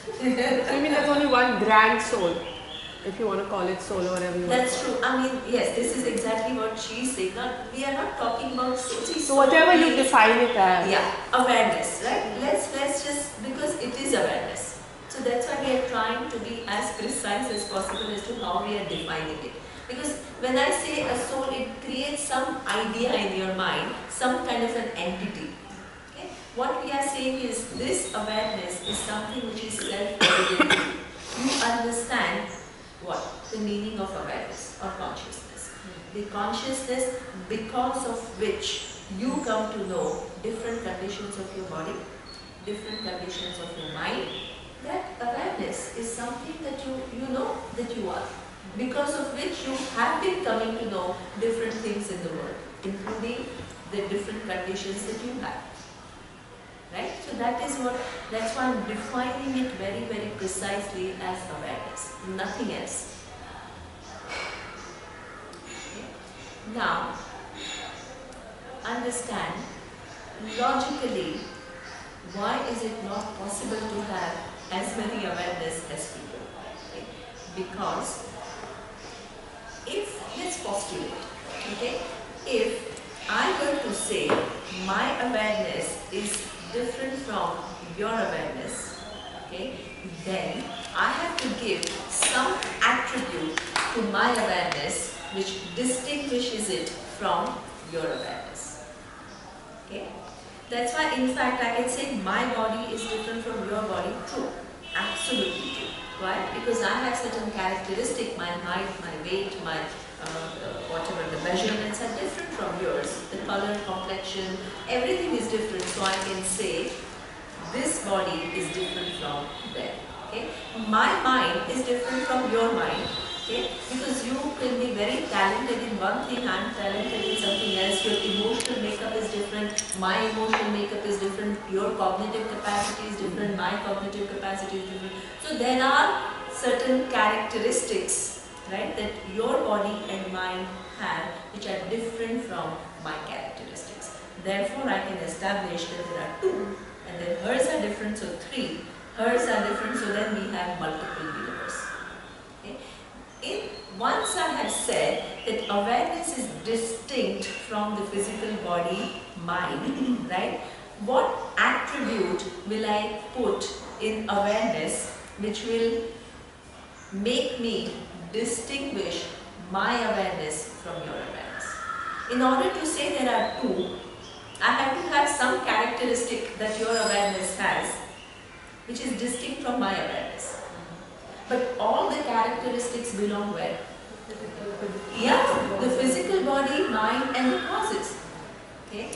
people.
So you mean there's only one grand soul, if you want to call it soul or whatever you want.
That's true. I mean, yes, this is exactly what she's saying. We are not talking about soul.
So whatever you define it as.
Yeah, awareness, right? Let's just, because it is awareness. So that's why we are trying to be as precise as possible as to how we are defining it. Because when I say a soul, it creates some idea in your mind, some kind of an entity. Okay? What we are saying is this awareness is something which is self-evident. You understand what? The meaning of awareness or consciousness. The consciousness because of which you come to know different conditions of your body, different conditions of your mind. That awareness is something that you know that you are. Because of which you have been coming to know different things in the world, including the different conditions that you have. Right? So that's why I'm defining it very, very precisely as awareness, nothing else. Okay? Now, understand logically why is it not possible to have as many awareness as people? Okay? Because let's postulate, okay? If I were to say my awareness is different from your awareness, okay, then I have to give some attribute to my awareness which distinguishes it from your awareness. Okay? That's why in fact I can say my body is different from your body. True. Absolutely true. Why? Because I have certain characteristics, my height, my weight, my whatever the measurements are different from yours. The color, complexion, everything is different. So I can say this body is different from there. Okay? My mind is different from your mind. Okay? Because you can be very talented in one thing, I am talented in something else. Your emotional makeup is different, my emotional makeup is different, your cognitive capacity is different, my cognitive capacity is different. So there are certain characteristics right, that your body and mind have, which are different from my characteristics. Therefore, I can establish that there are two, and then hers are different, so three. Hers are different, so then we have multiple universe. Okay? Once I have said that awareness is distinct from the physical body, mind, right? What attribute will I put in awareness which will make me distinguish my awareness from your awareness? In order to say there are two, I have to have some characteristic that your awareness has, which is distinct from my awareness. But all the characteristics belong where? Yeah, the physical body, mind and the causes. Okay?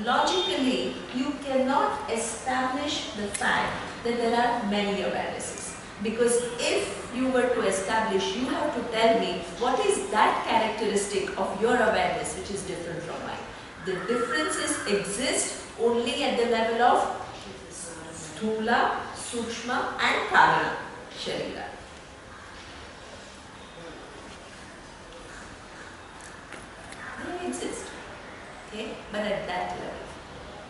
Logically, you cannot establish the fact that there are many awarenesses. Because if you were to establish, you have to tell me what is that characteristic of your awareness which is different from mine. The differences exist only at the level of Sthula, Sukshma and Karana, Sharira. They exist, okay, but at that level.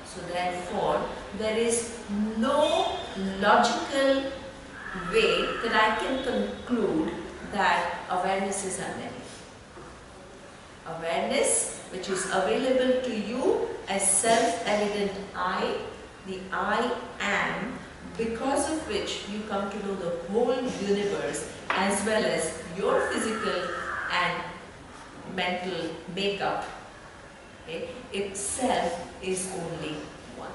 So therefore, there is no logical way that I can conclude that awarenesses are many. Awareness which is available to you as self-evident I, the I am, because of which you come to know the whole universe as well as your physical and mental makeup, okay, itself is only one.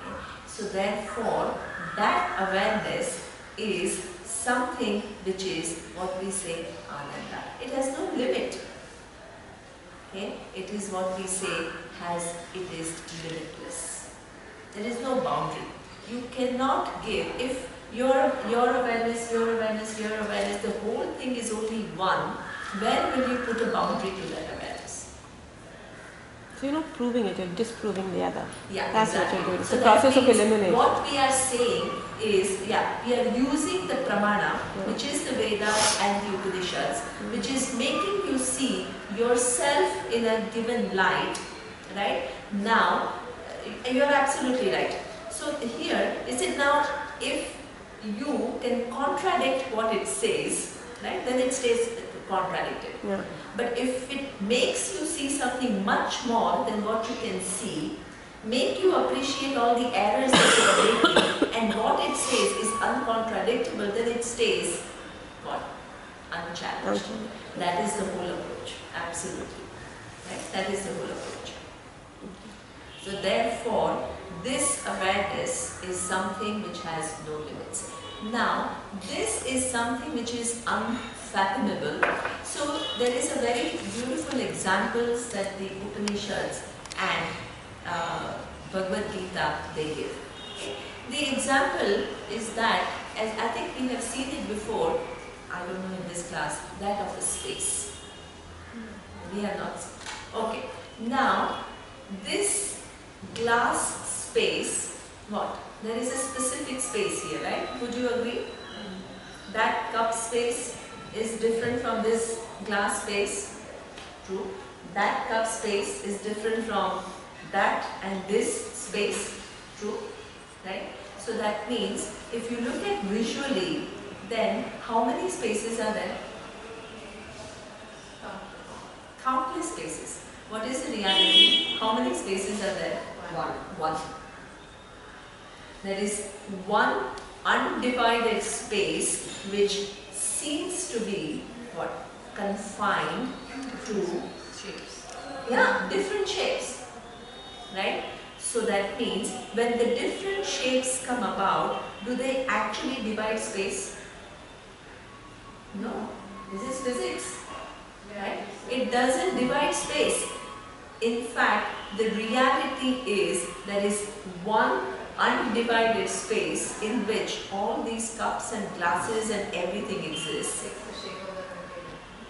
Okay. So therefore, that awareness is something which is what we say Ananda. It has no limit. Okay? It is what we say it is limitless. There is no boundary. You cannot give, if your awareness, the whole thing is only one, where will you put a boundary to that awareness?
So you're not proving it, you're disproving the other.
Yeah,
that's
exactly.
what you're doing. It's
So
the process of
means
elimination.
What we are saying is, we are using the pramana, which is the Vedas and the Upanishads, which is making you see yourself in a given light, right? Now, you're absolutely right. So here, is it now, if you can contradict what it says, right, then it stays contradicted.
Yeah.
But if it makes you see something much more than what you can see, make you appreciate all the errors that you are making, and what it says is uncontradictable, then it stays what? Unchallenged. That is the whole approach. Absolutely. Right? That is the whole approach. So therefore, this awareness is something which has no limits. Now, this is something which is unfathomable. So there is a very beautiful examples that the Upanishads and Bhagavad Gita they give. The example is that, as I think we have seen it before, I don't know in this class, that of a space. We have not seen. Okay. Now, this glass space, what? There is a specific space here, right? Would you agree? That cup space is different from this glass space. True. That cup space is different from that and this space. True. Right? So that means if you look at visually, then how many spaces are there? Countless spaces. What is the reality? How many spaces are there? One. There is one undivided space which seems to be what? Confined to shapes. Yeah, different shapes. Right? So that means when the different shapes come about, do they actually divide space? No. This is physics. Right? It doesn't divide space. In fact, the reality is there is one undivided space in which all these cups and glasses and everything exists.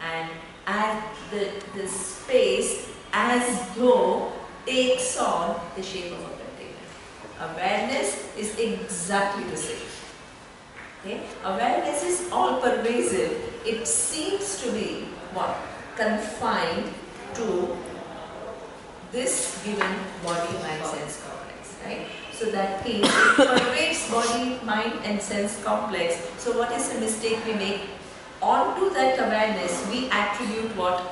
And as the space as though takes on the shape of a container. Awareness is exactly the same. Okay? Awareness is all pervasive. it seems to be what? Confined to this given body, mind, sense complex, right? So that means it pervades body, mind and sense complex. So what is the mistake we make? Onto that awareness we attribute what?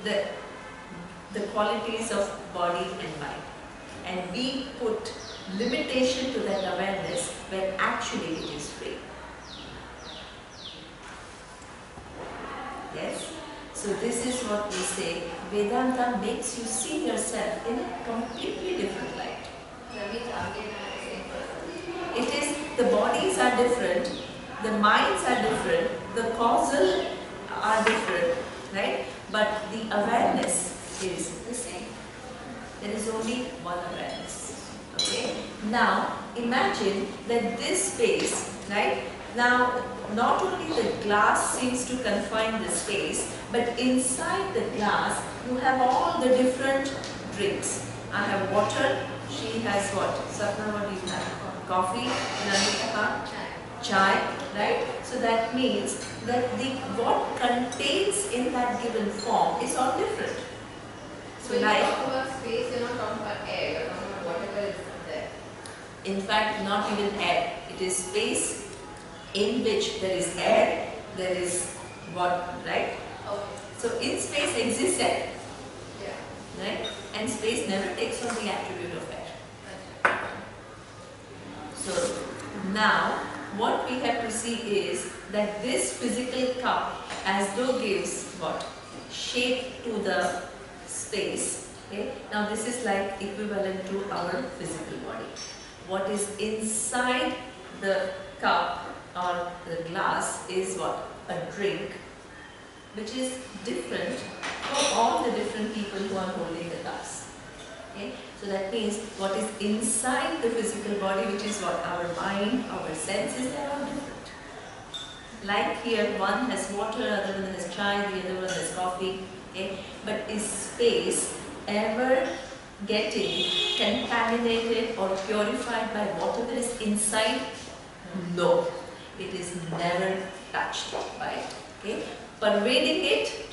The qualities of body and mind. And we put limitation to that awareness when actually it is free. Yes? So this is what we say, Vedanta makes you see yourself in a completely different light.
That means again I am the same person.
It is, the bodies are different, the minds are different, the causal are different, right? But the awareness is the same. There is only one awareness. Okay? Now, imagine that this space, right? Now, not only the glass seems to confine the space, but inside the glass, you have all the different drinks. I have water, she has what? Sapna, what do you have? Coffee, Nandita, chai, right? So that means that what contains in that given form is all different.
So when you talk about space, you're not talking about air, you're talking about whatever is there.
In fact, not even air. It is space in which there is air, there is what, right?
Okay.
So in space exists air,
Yeah.
right? And space never takes on the attribute of air.
That's right.
So now what we have to see is that this physical cup as though gives what? Shape to the space. Okay? Now this is like equivalent to our physical body. What is inside the cup or the glass is what? A drink, which is different for all the different people who are holding the cups. Okay? So that means what is inside the physical body, which is what? Our mind, our senses, they are all different. Like here, one has water, other one has chai, the other one has coffee. Okay? But is space ever getting contaminated or purified by whatever is inside? No. It is never touched by it. Okay? Pervading it,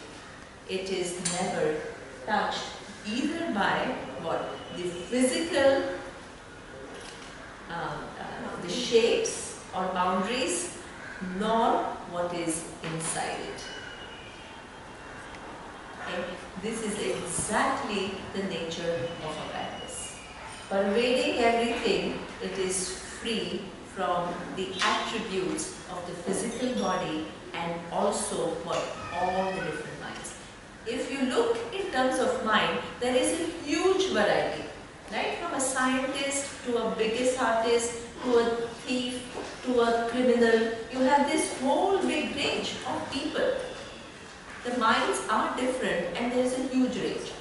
it is never touched either by what? The physical, the shapes or boundaries, nor what is inside it. Okay? This is exactly the nature of awareness. Pervading everything, it is free from the attributes of the physical body and also what? All the different minds. If you look in terms of mind, there is a huge variety, right? From a scientist to a biggest artist to a thief to a criminal, you have this whole big range of people. The minds are different and there is a huge range.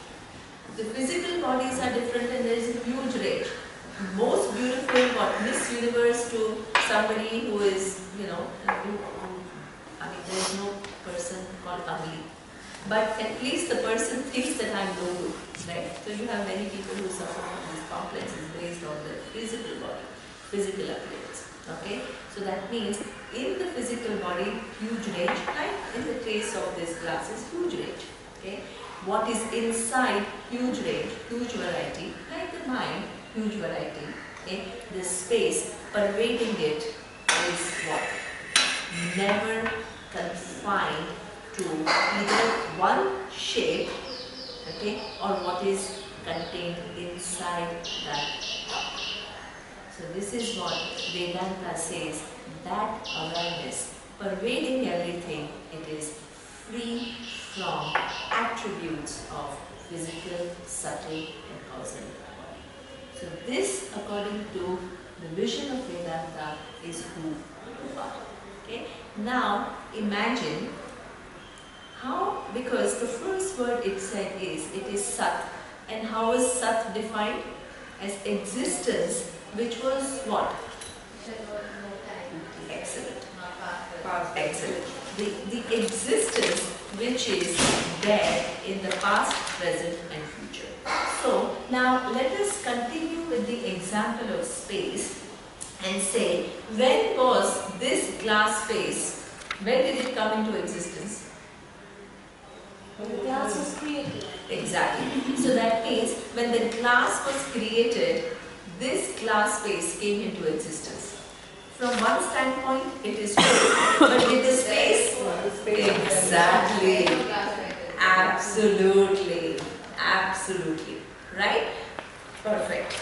The physical bodies are different and there is a huge range. Most beautiful, what, Miss Universe to somebody who is, you know, I mean, there is no person called ugly. But at least the person thinks that I'm no good, right? So you have many people who suffer from these complexes based on their physical body, physical appearance, okay? So that means in the physical body, huge range, like in the case of this glass is huge range, okay? What is inside, huge range, huge variety, like the mind, huge variety, okay? The space pervading it is what? Never confined to either one shape, okay, or what is contained inside that cup. So this is what Vedanta says, that awareness pervading everything, it is free from attributes of physical, subtle and causal body. So this, according to the vision of Vedanta, is who you are. Okay? Now imagine how, because the first word it said is, it is Sat. And how is Sat defined? As existence, which was what?
There was no time.
Excellent.
Not past.
Excellent. The existence which is there in the past, present and future. So now let us continue with the example of space and say, when was this glass space When did it come into existence?
When the glass was created.
Exactly. So that means when the glass was created, this glass space came into existence. From one standpoint, it is true, but with the space, exactly, absolutely, absolutely, right? Perfect.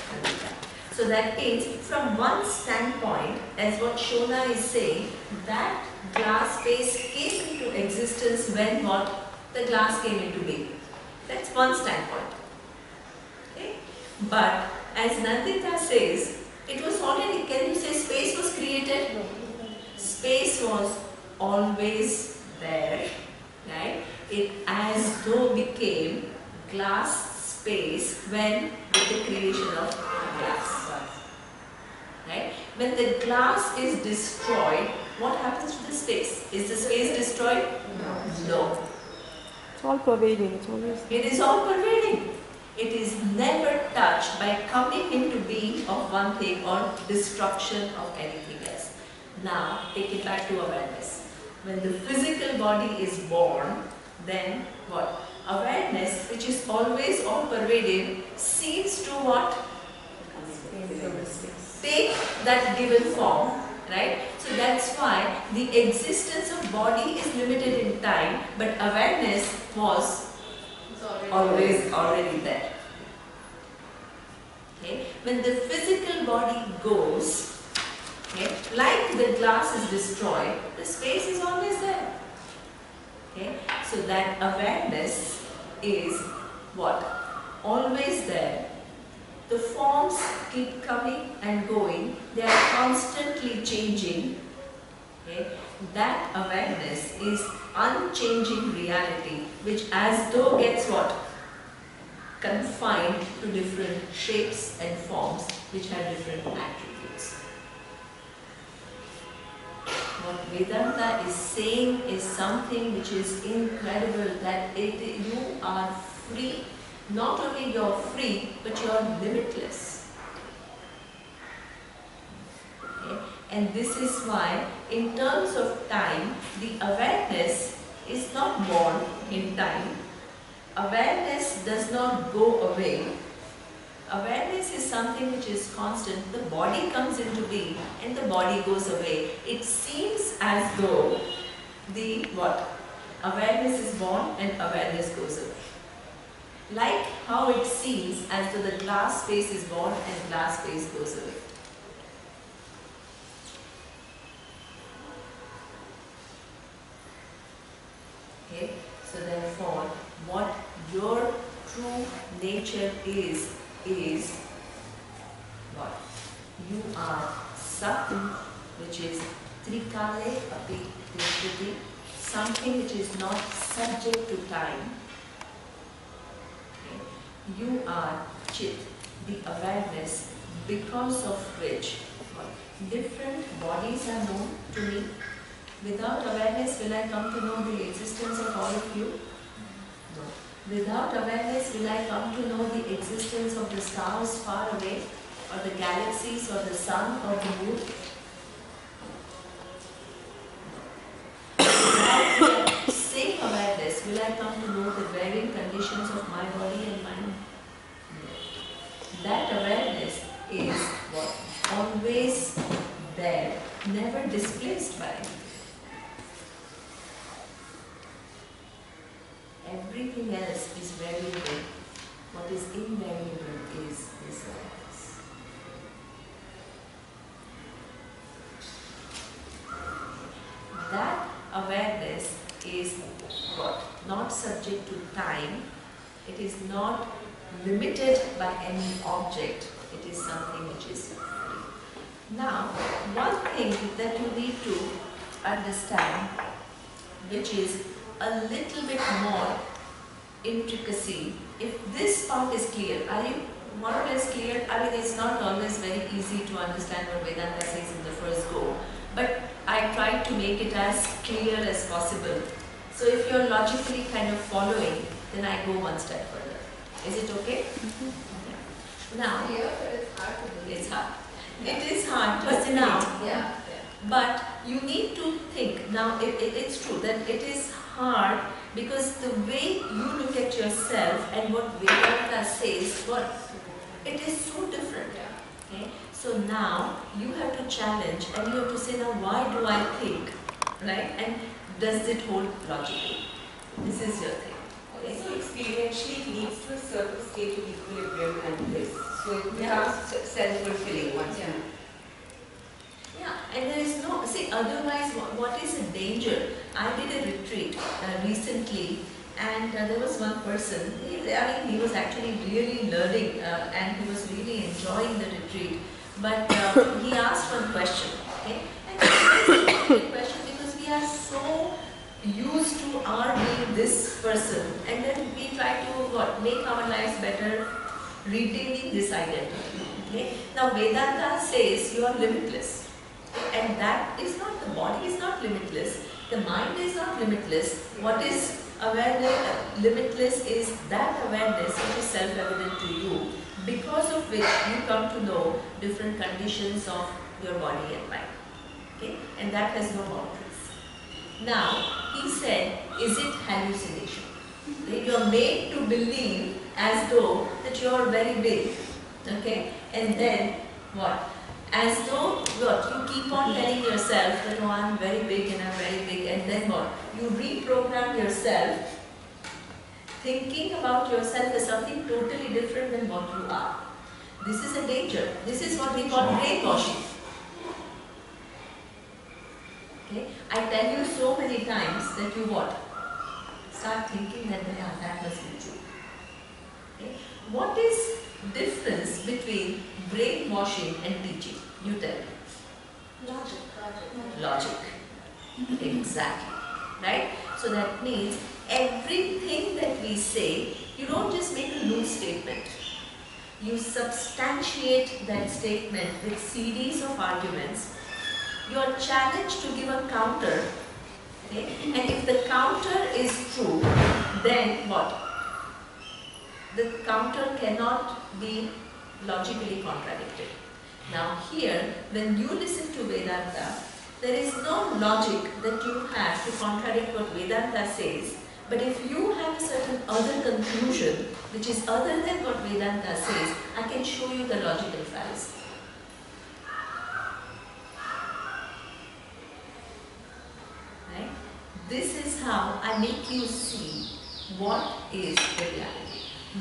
So that means from one standpoint, as what Shona is saying, that glass space came into existence when what? The glass came into being. That's one standpoint. Okay? But as Nandita says, it was already, can you say space was created? Space was always there, right? It as though became glass space when with the creation of glass. Right? When the glass is destroyed, what happens to the space? Is the space destroyed? No.
It's all pervading, it's always.
It is all pervading. It is never touched by coming into being of one thing or destruction of anything else. Now, take it back to awareness. When the physical body is born, then what? Awareness, which is always all pervading, seems to what? Take that given form, right? So that's why the existence of body is limited in time, but awareness was always already there. Okay? When the physical body goes, okay, like the glass is destroyed, the space is always there. Okay? So that awareness is what? Always there. The forms keep coming and going, they are constantly changing. Okay? That awareness is unchanging reality, which as though gets what? Confined to different shapes and forms which have different attributes. What Vedanta is saying is something which is incredible, that you are free. Not only you're free, but you're limitless. Okay? And this is why, in terms of time, the awareness is not born in time. Awareness does not go away. Awareness is something which is constant. The body comes into being and the body goes away. It seems as though the what? Awareness is born and awareness goes away. Like how it seems as though the glass space is born and glass space goes away. Okay, so therefore, what your true nature is what? You are Sat, which is Trikale Api Tishriti, something which is not subject to time. You are Chit, the awareness, because of which different bodies are known to me. Without awareness, will I come to know the existence of all of you? No. Without awareness, will I come to know the existence of the stars far away, or the galaxies, or the sun, or the moon? Without the same awareness, will I come to know the varying conditions of my body and mind? No. That awareness is what? Always there, never displaced by it. Everything else is variable. What is invariable is this awareness. That awareness is what? Not subject to time. It is not limited by any object. It is something which is free. Now, one thing that you need to understand, which is a little bit more intricacy. If this part is clear, are you more or less clear? I mean, it's not always very easy to understand what Vedanta says in the first go, but I try to make it as clear as possible. So if you're logically kind of following, then I go one step further. Is it okay?
Mm-hmm.
Yeah. Now,
It's hard to believe.
it's hard. It is hard, but now.
Yeah.
But you need to think. Now, it's true that it is hard because the way you look at yourself and what Vedanta says, it is so different. Okay? So now you have to challenge and you have to say, now why do I think? Right? And does it hold logically? This is your thing. Okay?
So experientially it leads to a certain state of equilibrium and bliss. So it
Yeah.
becomes self-fulfilling once
Yeah.
you.
Yeah, and there is no, see, otherwise, what is a danger? I did a retreat recently, and there was one person, he was actually really learning and he was really enjoying the retreat. But he asked one question, okay? And it's a difficult question because we are so used to our being this person, and then we try to make our lives better, retaining this identity. Okay? Now Vedanta says you are limitless. And that is not, the body is not limitless, the mind is not limitless. What is awareness, limitless is that awareness which is self-evident to you, because of which you come to know different conditions of your body and mind. Okay? And that has no boundaries. Now, he said, is it hallucination? Okay? You are made to believe as though that you are very big. Okay? And then what? As though what? You keep on telling yourself that, oh, I'm very big and I'm very big, and then what? You reprogram yourself thinking about yourself as something totally different than what you are. This is a danger. This is what we call brainwashing. Okay? I tell you so many times that you what? Start thinking that, yeah, that must be true. Okay? What is difference between brainwashing and teaching? You tell me. Logic. Exactly. Right? So that means everything that we say, you don't just make a loose statement. You substantiate that statement with series of arguments. You are challenged to give a counter. Okay? And if the counter is true, then what? The counter cannot be logically contradicted. Now here, when you listen to Vedanta, there is no logic that you have to contradict what Vedanta says, but if you have a certain other conclusion, which is other than what Vedanta says, I can show you the logical fallacy. Right? This is how I make you see what is the reality.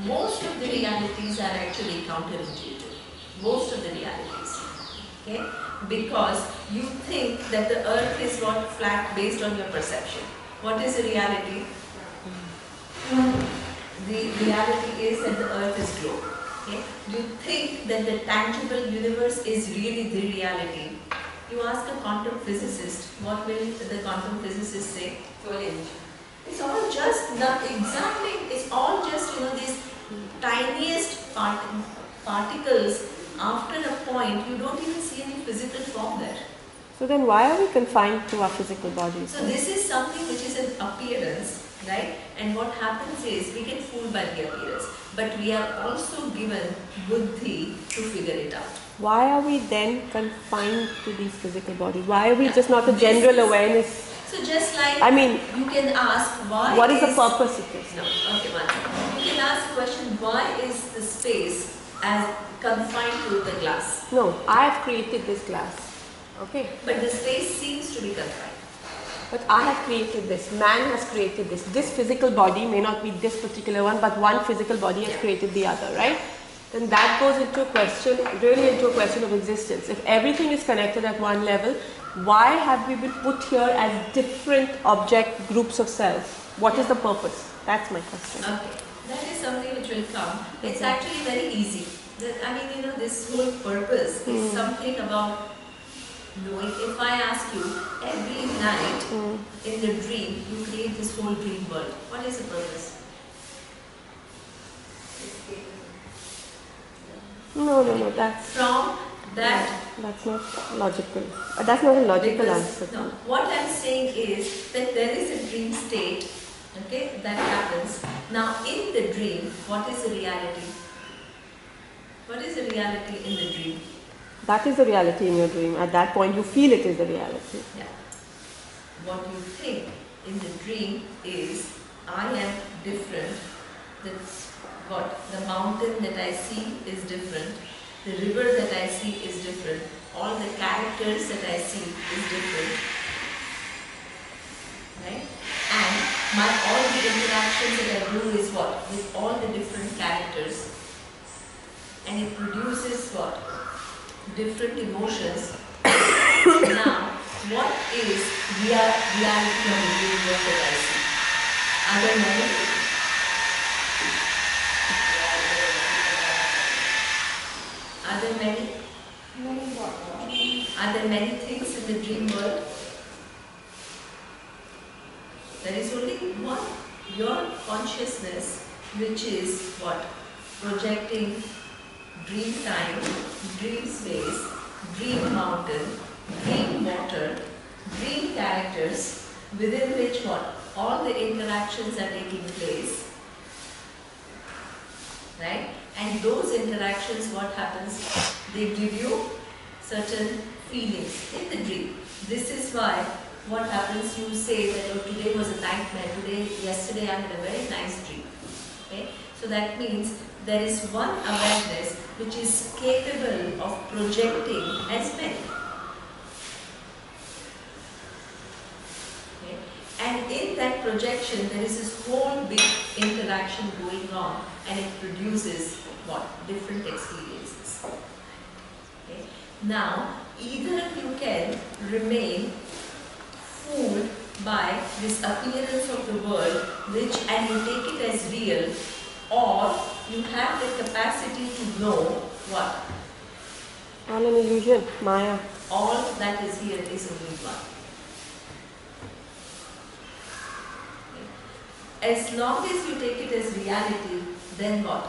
Most of the realities are actually counterintuitive. Most of the realities. Okay? Because you think that the earth is what flat based on your perception. What is the reality? The reality is that the earth is globe. Okay? You think that the tangible universe is really the reality. You ask a quantum physicist, what will the quantum physicist say? It's all just not exactly, it's all just, these tiniest particles. After a point, you don't even see any physical form there.
So then why are we confined to our physical bodies?
So this is something which is an appearance, right? And what happens is we get fooled by the appearance. But we are also given buddhi to figure it out.
Why are we then confined to these physical bodies? Why are we just not a general awareness?
So just like,
I mean,
you can ask why
what is the purpose of this?
No, okay, one second. You can ask the question, why is the space as confined to the glass?
No, I have created this glass. Okay.
But the space seems to be confined.
But I have created this. Man has created this. This physical body may not be this particular one, but one physical body has created the other, right? Then that goes into a question, really into a question of existence. If everything is connected at one level, why have we been put here as different object groups of self? What is the purpose? That's my question.
Okay, that is something which will come. It's actually very easy. This whole purpose is something about knowing. If I ask you, every night in the dream, you create this whole dream world. What is the purpose?
No, that's...
From that...
That's not logical. That's not a logical answer.
No, what I'm saying is that there is a dream state, okay, that happens. Now in the dream, what is the reality? What is the reality in the dream?
That is the reality in your dream. At that point, you feel it is the reality.
Yeah. What you think in the dream is, I am different. That's what the mountain that I see is different. The river that I see is different. All the characters that I see is different. Right? And all the interactions that I do is what? With all the different characters. And it produces what? Different emotions. Now, what is reality of the universe that I see? Are there many? Are there many? Are there many things in the dream world? There is only one. Your consciousness, which is what? Projecting dream time, dream space, dream mountain, dream water, dream characters, within which what? All the interactions are taking place. Right? And those interactions, what happens? They give you certain feelings in the dream. This is why what happens, you say that, oh, today was a nightmare, yesterday I had a very nice dream. Okay? So that means there is one awareness which is capable of projecting as many. Okay? And in that projection, there is this whole big interaction going on, and it produces what? Different experiences. Okay? Now, either you can remain fooled by this appearance of the world, and you take it as real, or you have the capacity to know what?
All an illusion, Maya.
All that is here is only one. Okay. As long as you take it as reality, then what?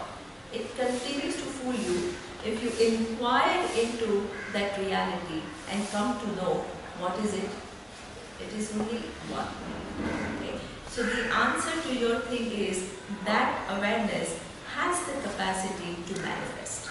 It continues to fool you. If you inquire into that reality and come to know what is it, it is only one. Okay. So the answer to your thing is that awareness has the capacity to manifest.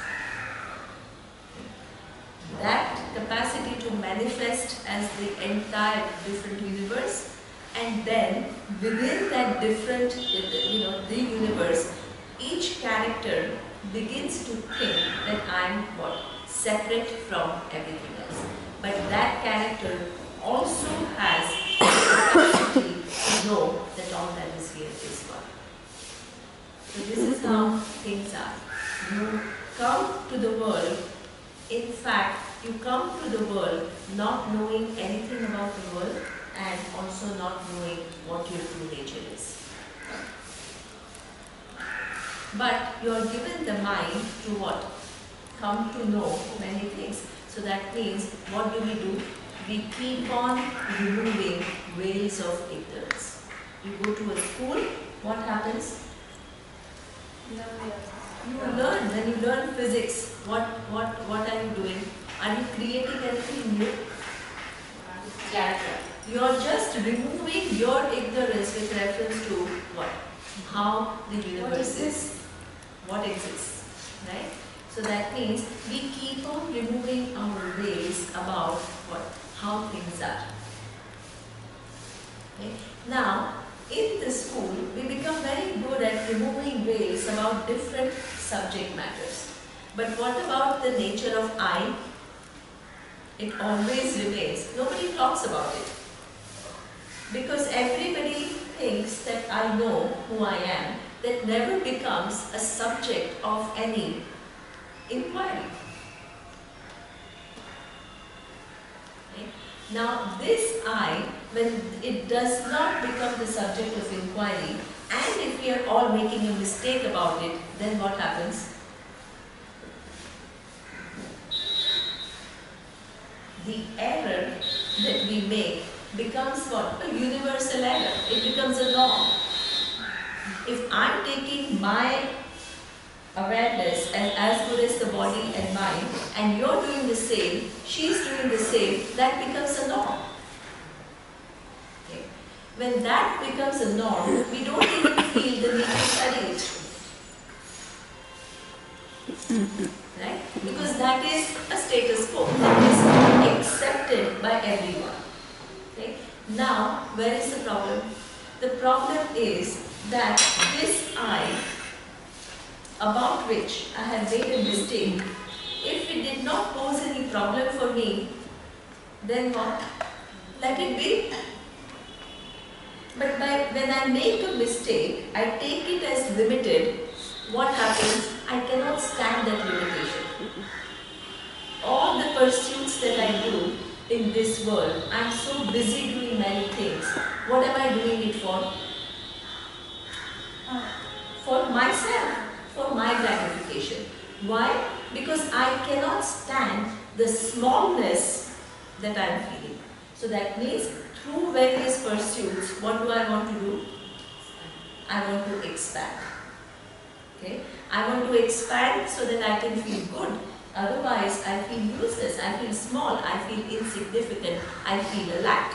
That capacity to manifest as the entire different universe, and then within that different, the universe, each character begins to think that I am what? Separate from everything else. But that character also has the capacity to know that all that is here is one. So this is how things are. You come to the world, in fact, you come to the world not knowing anything about the world and also not knowing what your true nature is. But you are given the mind to what? Come to know many things. So that means, what do? We keep on removing veils of ignorance. You go to a school, what happens? You learn. When you learn physics, what are you doing? Are you creating anything new? You are just removing your ignorance with reference to what? How the universe is. What exists. Right? So that means we keep on removing our veils about what? How things are. Okay? Now, in the school, we become very good at removing veils about different subject matters. But what about the nature of I? It always remains. Nobody talks about it. Because everybody thinks that I know who I am. That never becomes a subject of any inquiry. Okay? Now this I, when it does not become the subject of inquiry, and if we are all making a mistake about it, then what happens? The error that we make becomes what? A universal error. It becomes a norm. If I'm taking my awareness as good as the body and mind, and you're doing the same, she's doing the same, that becomes a norm. Okay. When that becomes a norm, we don't even feel the need to study it. Right? Because that is a status quo. everyone. Okay? Now, where is the problem? The problem is that this I, about which I have made a mistake, if it did not pose any problem for me, then what? Let it be. But when I make a mistake, I take it as limited. What happens? I cannot stand that limitation. All the pursuits that I do in this world, I'm so busy doing many things. What am I doing it for? For myself, for my gratification. Why? Because I cannot stand the smallness that I'm feeling. So that means through various pursuits, what do I want to do? I want to expand. Okay? I want to expand so that I can feel good. Otherwise, I feel useless, I feel small, I feel insignificant, I feel a lack.